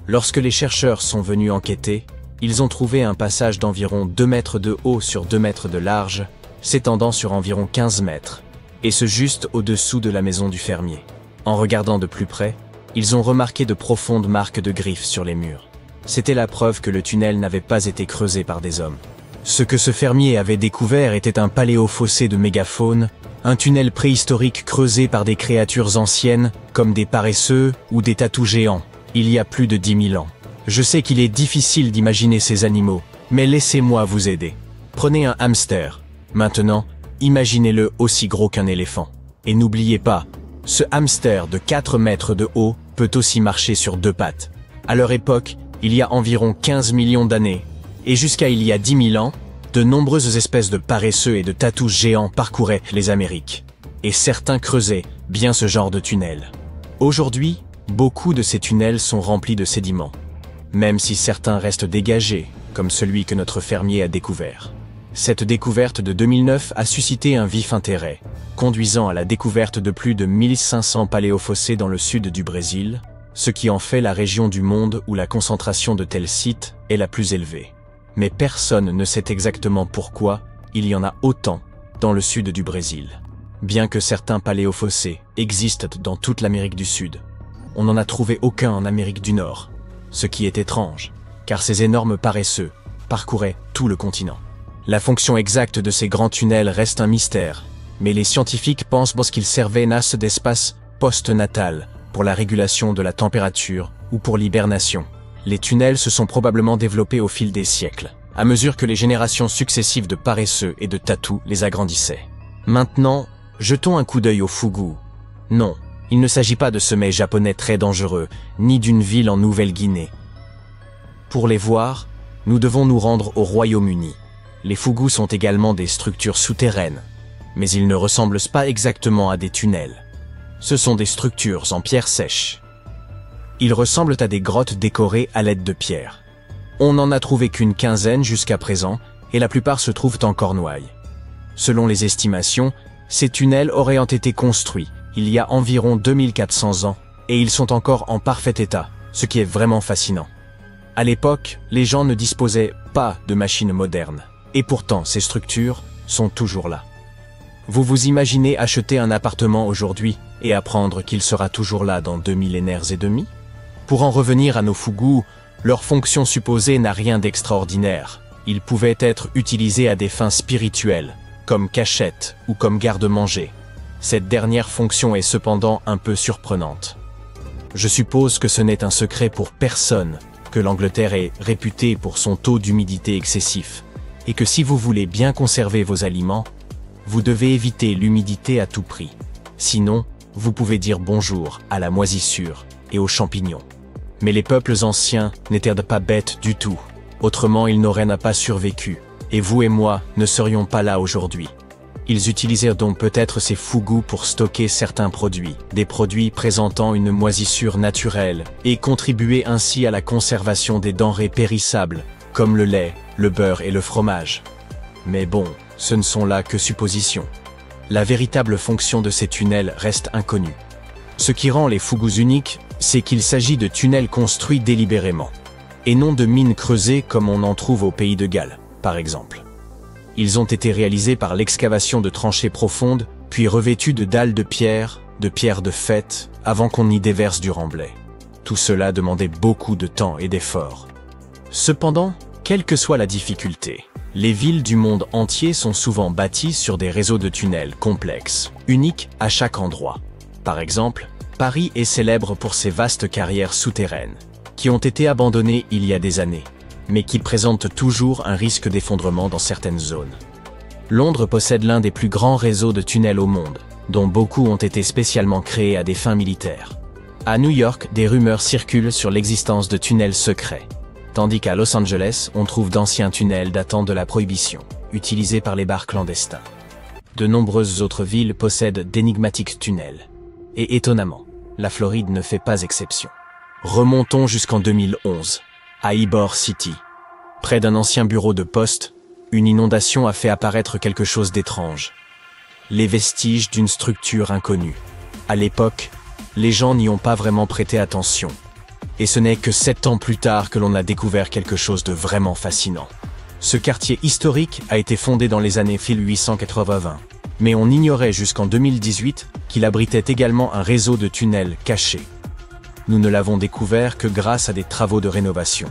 Lorsque les chercheurs sont venus enquêter, ils ont trouvé un passage d'environ 2 mètres de haut sur 2 mètres de large, s'étendant sur environ 15 mètres, et ce juste au-dessous de la maison du fermier. En regardant de plus près, ils ont remarqué de profondes marques de griffes sur les murs. C'était la preuve que le tunnel n'avait pas été creusé par des hommes. Ce que ce fermier avait découvert était un paléofossé de mégafaune, un tunnel préhistorique creusé par des créatures anciennes, comme des paresseux ou des tatous géants, il y a plus de 10 000 ans. Je sais qu'il est difficile d'imaginer ces animaux, Mais laissez-moi vous aider. Prenez un hamster. Maintenant, imaginez-le aussi gros qu'un éléphant. Et n'oubliez pas, ce hamster de 4 mètres de haut peut aussi marcher sur 2 pattes. À leur époque, il y a environ 15 millions d'années, et jusqu'à il y a 10 000 ans, de nombreuses espèces de paresseux et de tatous géants parcouraient les Amériques. Et certains creusaient bien ce genre de tunnels. Aujourd'hui, beaucoup de ces tunnels sont remplis de sédiments, même si certains restent dégagés, comme celui que notre fermier a découvert. Cette découverte de 2009 a suscité un vif intérêt, conduisant à la découverte de plus de 1500 paléofossés dans le sud du Brésil, ce qui en fait la région du monde où la concentration de tels sites est la plus élevée. Mais personne ne sait exactement pourquoi il y en a autant dans le sud du Brésil. Bien que certains paléofossés existent dans toute l'Amérique du Sud, on n'en a trouvé aucun en Amérique du Nord, ce qui est étrange, car ces énormes paresseux parcouraient tout le continent. La fonction exacte de ces grands tunnels reste un mystère, mais les scientifiques pensent qu'ils servaient d'espace post-natal pour la régulation de la température ou pour l'hibernation. Les tunnels se sont probablement développés au fil des siècles, à mesure que les générations successives de paresseux et de tatous les agrandissaient. Maintenant, jetons un coup d'œil au Fougou. Non, il ne s'agit pas de ce mets japonais très dangereux, ni d'une ville en Nouvelle-Guinée. Pour les voir, nous devons nous rendre au Royaume-Uni. Les Fougous sont également des structures souterraines, mais ils ne ressemblent pas exactement à des tunnels. Ce sont des structures en pierre sèche. Ils ressemblent à des grottes décorées à l'aide de pierres. On n'en a trouvé qu'une quinzaine jusqu'à présent, et la plupart se trouvent en Cornouailles. Selon les estimations, ces tunnels auraient été construits il y a environ 2400 ans, et ils sont encore en parfait état, ce qui est vraiment fascinant. À l'époque, les gens ne disposaient pas de machines modernes, et pourtant ces structures sont toujours là. Vous vous imaginez acheter un appartement aujourd'hui et apprendre qu'il sera toujours là dans 2 millénaires et demi? Pour en revenir à nos Fougous, leur fonction supposée n'a rien d'extraordinaire. Ils pouvaient être utilisés à des fins spirituelles, comme cachette ou comme garde-manger. Cette dernière fonction est cependant un peu surprenante. Je suppose que ce n'est un secret pour personne que l'Angleterre est réputée pour son taux d'humidité excessif, et que si vous voulez bien conserver vos aliments, vous devez éviter l'humidité à tout prix. Sinon, vous pouvez dire bonjour à la moisissure et aux champignons. Mais les peuples anciens n'étaient pas bêtes du tout. Autrement, ils n'auraient pas survécu, et vous et moi ne serions pas là aujourd'hui. Ils utilisèrent donc peut-être ces Fougous pour stocker certains produits, des produits présentant une moisissure naturelle, et contribuer ainsi à la conservation des denrées périssables, comme le lait, le beurre et le fromage. Mais bon, ce ne sont là que suppositions. La véritable fonction de ces tunnels reste inconnue. Ce qui rend les Fougous uniques, c'est qu'il s'agit de tunnels construits délibérément, et non de mines creusées comme on en trouve au pays de Galles, par exemple. Ils ont été réalisés par l'excavation de tranchées profondes, puis revêtus de dalles de pierre de fête, avant qu'on y déverse du remblai. Tout cela demandait beaucoup de temps et d'efforts. Cependant, quelle que soit la difficulté, les villes du monde entier sont souvent bâties sur des réseaux de tunnels complexes, uniques à chaque endroit. Par exemple, Paris est célèbre pour ses vastes carrières souterraines, qui ont été abandonnées il y a des années, mais qui présentent toujours un risque d'effondrement dans certaines zones. Londres possède l'un des plus grands réseaux de tunnels au monde, dont beaucoup ont été spécialement créés à des fins militaires. À New York, des rumeurs circulent sur l'existence de tunnels secrets, tandis qu'à Los Angeles, on trouve d'anciens tunnels datant de la Prohibition, utilisés par les bars clandestins. De nombreuses autres villes possèdent d'énigmatiques tunnels. Et étonnamment, la Floride ne fait pas exception. Remontons jusqu'en 2011, à Ybor City. Près d'un ancien bureau de poste, une inondation a fait apparaître quelque chose d'étrange. Les vestiges d'une structure inconnue. À l'époque, les gens n'y ont pas vraiment prêté attention. Et ce n'est que 7 ans plus tard que l'on a découvert quelque chose de vraiment fascinant. Ce quartier historique a été fondé dans les années 1880, mais on ignorait jusqu'en 2018 qu'il abritait également un réseau de tunnels cachés. Nous ne l'avons découvert que grâce à des travaux de rénovation.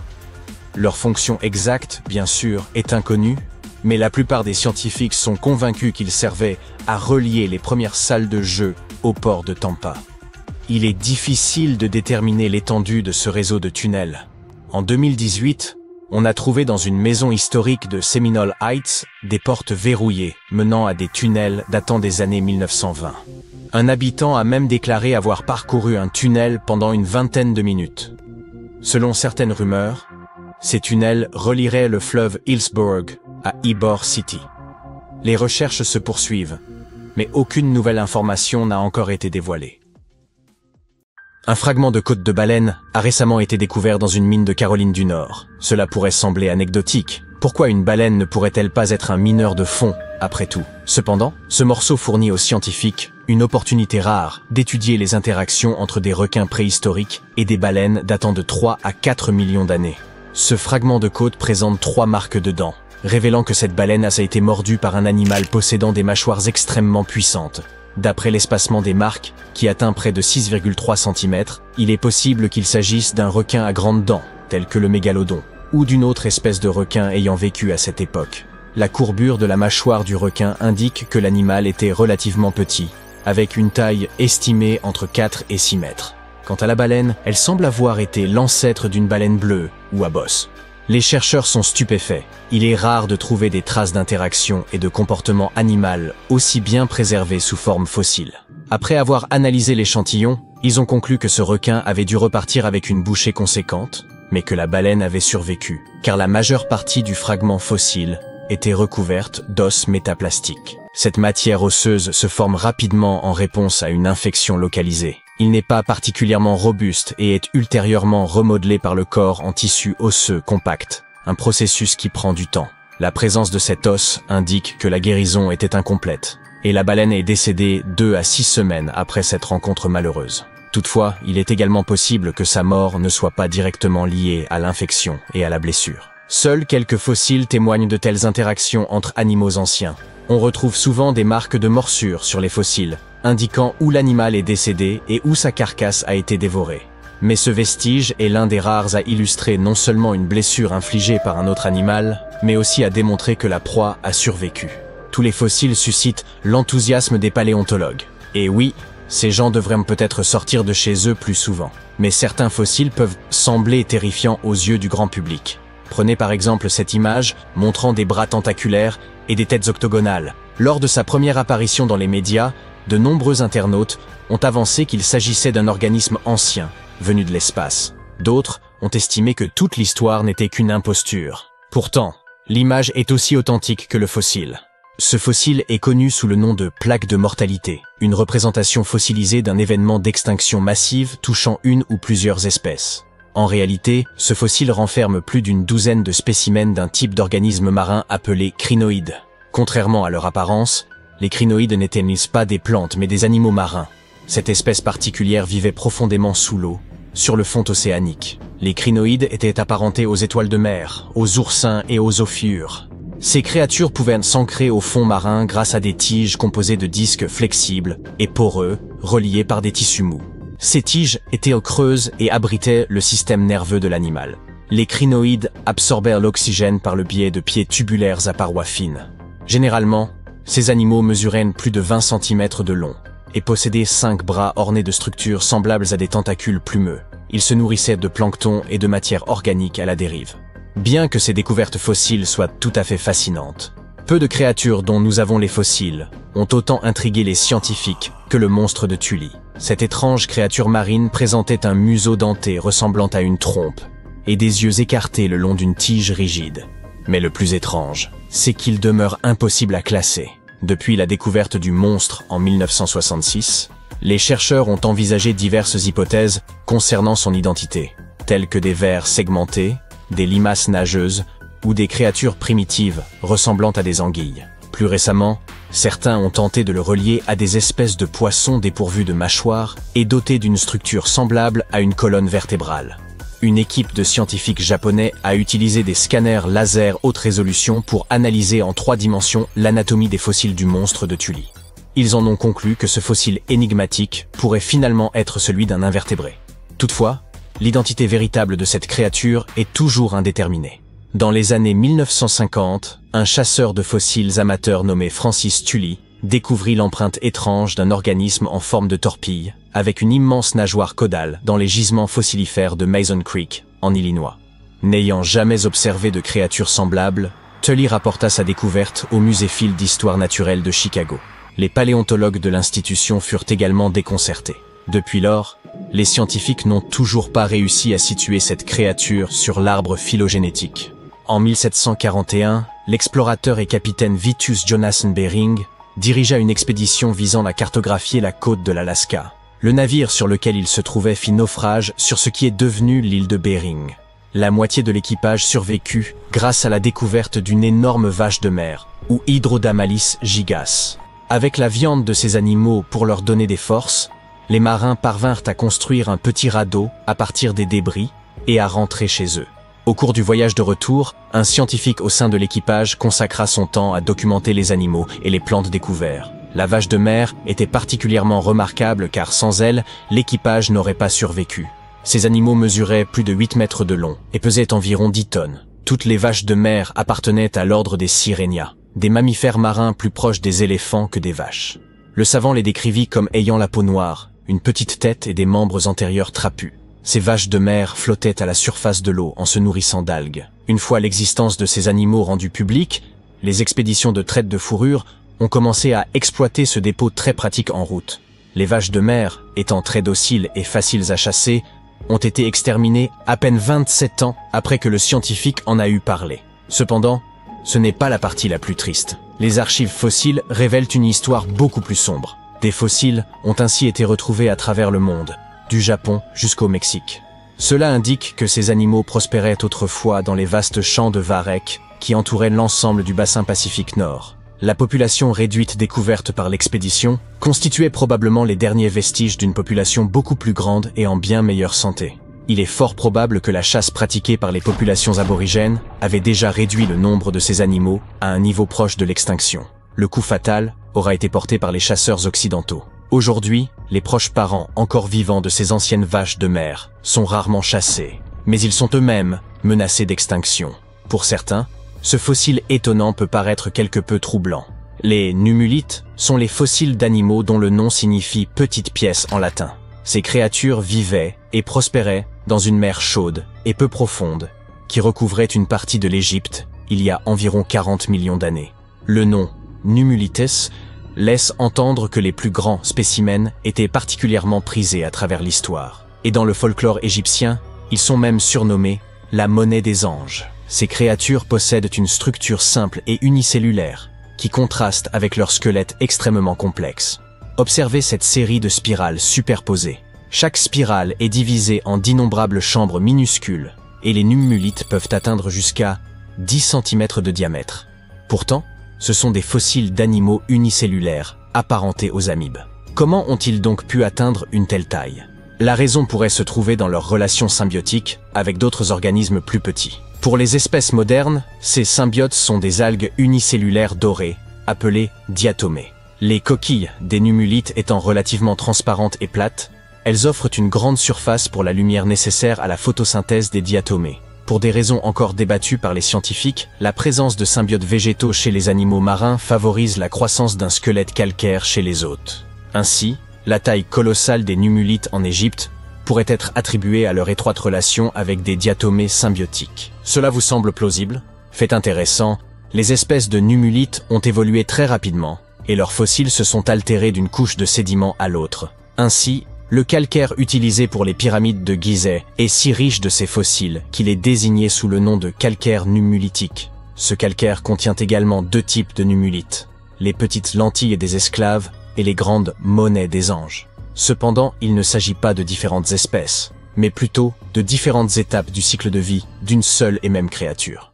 Leur fonction exacte, bien sûr, est inconnue, mais la plupart des scientifiques sont convaincus qu'ils servaient à relier les premières salles de jeu au port de Tampa. Il est difficile de déterminer l'étendue de ce réseau de tunnels. En 2018, On a trouvé dans une maison historique de Seminole Heights des portes verrouillées menant à des tunnels datant des années 1920. Un habitant a même déclaré avoir parcouru un tunnel pendant une vingtaine de minutes. Selon certaines rumeurs, ces tunnels relieraient le fleuve Hillsborough à Ybor City. Les recherches se poursuivent, mais aucune nouvelle information n'a encore été dévoilée. Un fragment de côte de baleine a récemment été découvert dans une mine de Caroline du Nord. Cela pourrait sembler anecdotique. Pourquoi une baleine ne pourrait-elle pas être un mineur de fond, après tout? Cependant, ce morceau fournit aux scientifiques une opportunité rare d'étudier les interactions entre des requins préhistoriques et des baleines datant de 3 à 4 millions d'années. Ce fragment de côte présente 3 marques de dents, révélant que cette baleine a été mordue par un animal possédant des mâchoires extrêmement puissantes. D'après l'espacement des marques, qui atteint près de 6,3 cm, il est possible qu'il s'agisse d'un requin à grandes dents, tel que le mégalodon, ou d'une autre espèce de requin ayant vécu à cette époque. La courbure de la mâchoire du requin indique que l'animal était relativement petit, avec une taille estimée entre 4 et 6 mètres. Quant à la baleine, elle semble avoir été l'ancêtre d'une baleine bleue ou à bosse. Les chercheurs sont stupéfaits. Il est rare de trouver des traces d'interaction et de comportement animal aussi bien préservés sous forme fossile. Après avoir analysé l'échantillon, ils ont conclu que ce requin avait dû repartir avec une bouchée conséquente, mais que la baleine avait survécu, car la majeure partie du fragment fossile était recouverte d'os métaplastiques. Cette matière osseuse se forme rapidement en réponse à une infection localisée. Il n'est pas particulièrement robuste et est ultérieurement remodelé par le corps en tissu osseux compact, un processus qui prend du temps. La présence de cet os indique que la guérison était incomplète, et la baleine est décédée 2 à 6 semaines après cette rencontre malheureuse. Toutefois, il est également possible que sa mort ne soit pas directement liée à l'infection et à la blessure. Seuls quelques fossiles témoignent de telles interactions entre animaux anciens. On retrouve souvent des marques de morsures sur les fossiles, indiquant où l'animal est décédé et où sa carcasse a été dévorée. Mais ce vestige est l'un des rares à illustrer non seulement une blessure infligée par un autre animal, mais aussi à démontrer que la proie a survécu. Tous les fossiles suscitent l'enthousiasme des paléontologues. Et oui, ces gens devraient peut-être sortir de chez eux plus souvent. Mais certains fossiles peuvent sembler terrifiants aux yeux du grand public. Prenez par exemple cette image montrant des bras tentaculaires et des têtes octogonales. Lors de sa première apparition dans les médias, de nombreux internautes ont avancé qu'il s'agissait d'un organisme ancien, venu de l'espace. D'autres ont estimé que toute l'histoire n'était qu'une imposture. Pourtant, l'image est aussi authentique que le fossile. Ce fossile est connu sous le nom de plaque de mortalité, une représentation fossilisée d'un événement d'extinction massive touchant une ou plusieurs espèces. En réalité, ce fossile renferme plus d'une douzaine de spécimens d'un type d'organisme marin appelé crinoïde. Contrairement à leur apparence, les crinoïdes n'étaient pas des plantes mais des animaux marins. Cette espèce particulière vivait profondément sous l'eau, sur le fond océanique. Les crinoïdes étaient apparentés aux étoiles de mer, aux oursins et aux ophiures. Ces créatures pouvaient s'ancrer au fond marin grâce à des tiges composées de disques flexibles et poreux, reliés par des tissus mous. Ces tiges étaient creuses et abritaient le système nerveux de l'animal. Les crinoïdes absorbèrent l'oxygène par le biais de pieds tubulaires à parois fines. Généralement, ces animaux mesuraient plus de 20 cm de long et possédaient 5 bras ornés de structures semblables à des tentacules plumeux. Ils se nourrissaient de plancton et de matière organique à la dérive. Bien que ces découvertes fossiles soient tout à fait fascinantes, peu de créatures dont nous avons les fossiles ont autant intrigué les scientifiques que le monstre de Tully. Cette étrange créature marine présentait un museau denté ressemblant à une trompe et des yeux écartés le long d'une tige rigide. Mais le plus étrange, c'est qu'il demeure impossible à classer. Depuis la découverte du monstre en 1966, les chercheurs ont envisagé diverses hypothèses concernant son identité, telles que des vers segmentés, des limaces nageuses ou des créatures primitives ressemblant à des anguilles. Plus récemment, certains ont tenté de le relier à des espèces de poissons dépourvus de mâchoires et dotés d'une structure semblable à une colonne vertébrale. Une équipe de scientifiques japonais a utilisé des scanners laser haute résolution pour analyser en 3 dimensions l'anatomie des fossiles du monstre de Tully. Ils en ont conclu que ce fossile énigmatique pourrait finalement être celui d'un invertébré. Toutefois, l'identité véritable de cette créature est toujours indéterminée. Dans les années 1950, un chasseur de fossiles amateur nommé Francis Tully découvrit l'empreinte étrange d'un organisme en forme de torpille, avec une immense nageoire caudale dans les gisements fossilifères de Mason Creek, en Illinois. N'ayant jamais observé de créatures semblables, Tully rapporta sa découverte au Musée Field d'histoire naturelle de Chicago. Les paléontologues de l'institution furent également déconcertés. Depuis lors, les scientifiques n'ont toujours pas réussi à situer cette créature sur l'arbre phylogénétique. En 1741, l'explorateur et capitaine Vitus Jonathan Bering dirigea une expédition visant à cartographier la côte de l'Alaska. Le navire sur lequel il se trouvait fit naufrage sur ce qui est devenu l'île de Bering. La moitié de l'équipage survécut grâce à la découverte d'une énorme vache de mer, ou Hydrodamalis gigas. Avec la viande de ces animaux pour leur donner des forces, les marins parvinrent à construire un petit radeau à partir des débris et à rentrer chez eux. Au cours du voyage de retour, un scientifique au sein de l'équipage consacra son temps à documenter les animaux et les plantes découverts. La vache de mer était particulièrement remarquable car sans elle, l'équipage n'aurait pas survécu. Ces animaux mesuraient plus de 8 mètres de long et pesaient environ 10 tonnes. Toutes les vaches de mer appartenaient à l'ordre des Sirenia, des mammifères marins plus proches des éléphants que des vaches. Le savant les décrivit comme ayant la peau noire, une petite tête et des membres antérieurs trapus. Ces vaches de mer flottaient à la surface de l'eau en se nourrissant d'algues. Une fois l'existence de ces animaux rendue publique, les expéditions de traite de fourrure ont commencé à exploiter ce dépôt très pratique en route. Les vaches de mer, étant très dociles et faciles à chasser, ont été exterminées à peine 27 ans après que le scientifique en a eu parlé. Cependant, ce n'est pas la partie la plus triste. Les archives fossiles révèlent une histoire beaucoup plus sombre. Des fossiles ont ainsi été retrouvés à travers le monde, du Japon jusqu'au Mexique. Cela indique que ces animaux prospéraient autrefois dans les vastes champs de varech qui entouraient l'ensemble du bassin Pacifique Nord. La population réduite découverte par l'expédition constituait probablement les derniers vestiges d'une population beaucoup plus grande et en bien meilleure santé. Il est fort probable que la chasse pratiquée par les populations aborigènes avait déjà réduit le nombre de ces animaux à un niveau proche de l'extinction. Le coup fatal aura été porté par les chasseurs occidentaux. Aujourd'hui, les proches parents encore vivants de ces anciennes vaches de mer sont rarement chassés, mais ils sont eux-mêmes menacés d'extinction. Pour certains, ce fossile étonnant peut paraître quelque peu troublant. Les numulites sont les fossiles d'animaux dont le nom signifie « petite pièce » en latin. Ces créatures vivaient et prospéraient dans une mer chaude et peu profonde qui recouvrait une partie de l'Égypte il y a environ 40 millions d'années. Le nom « numulites » laisse entendre que les plus grands spécimens étaient particulièrement prisés à travers l'histoire. Et dans le folklore égyptien, ils sont même surnommés « la monnaie des anges ». Ces créatures possèdent une structure simple et unicellulaire, qui contraste avec leur squelette extrêmement complexe. Observez cette série de spirales superposées. Chaque spirale est divisée en d'innombrables chambres minuscules, et les numulites peuvent atteindre jusqu'à 10 cm de diamètre. Pourtant, ce sont des fossiles d'animaux unicellulaires, apparentés aux amibes. Comment ont-ils donc pu atteindre une telle taille? La raison pourrait se trouver dans leur relation symbiotique avec d'autres organismes plus petits. Pour les espèces modernes, ces symbiotes sont des algues unicellulaires dorées, appelées diatomées. Les coquilles des numulites étant relativement transparentes et plates, elles offrent une grande surface pour la lumière nécessaire à la photosynthèse des diatomées. Pour des raisons encore débattues par les scientifiques, la présence de symbiotes végétaux chez les animaux marins favorise la croissance d'un squelette calcaire chez les hôtes. Ainsi, la taille colossale des numulites en Égypte pourrait être attribuée à leur étroite relation avec des diatomées symbiotiques. Cela vous semble plausible? Fait intéressant, les espèces de numulites ont évolué très rapidement, et leurs fossiles se sont altérés d'une couche de sédiments à l'autre. Ainsi, le calcaire utilisé pour les pyramides de Gizeh est si riche de ces fossiles qu'il est désigné sous le nom de calcaire numulitique. Ce calcaire contient également deux types de numulites, les petites lentilles des esclaves et les grandes monnaies des anges. Cependant, il ne s'agit pas de différentes espèces, mais plutôt de différentes étapes du cycle de vie d'une seule et même créature.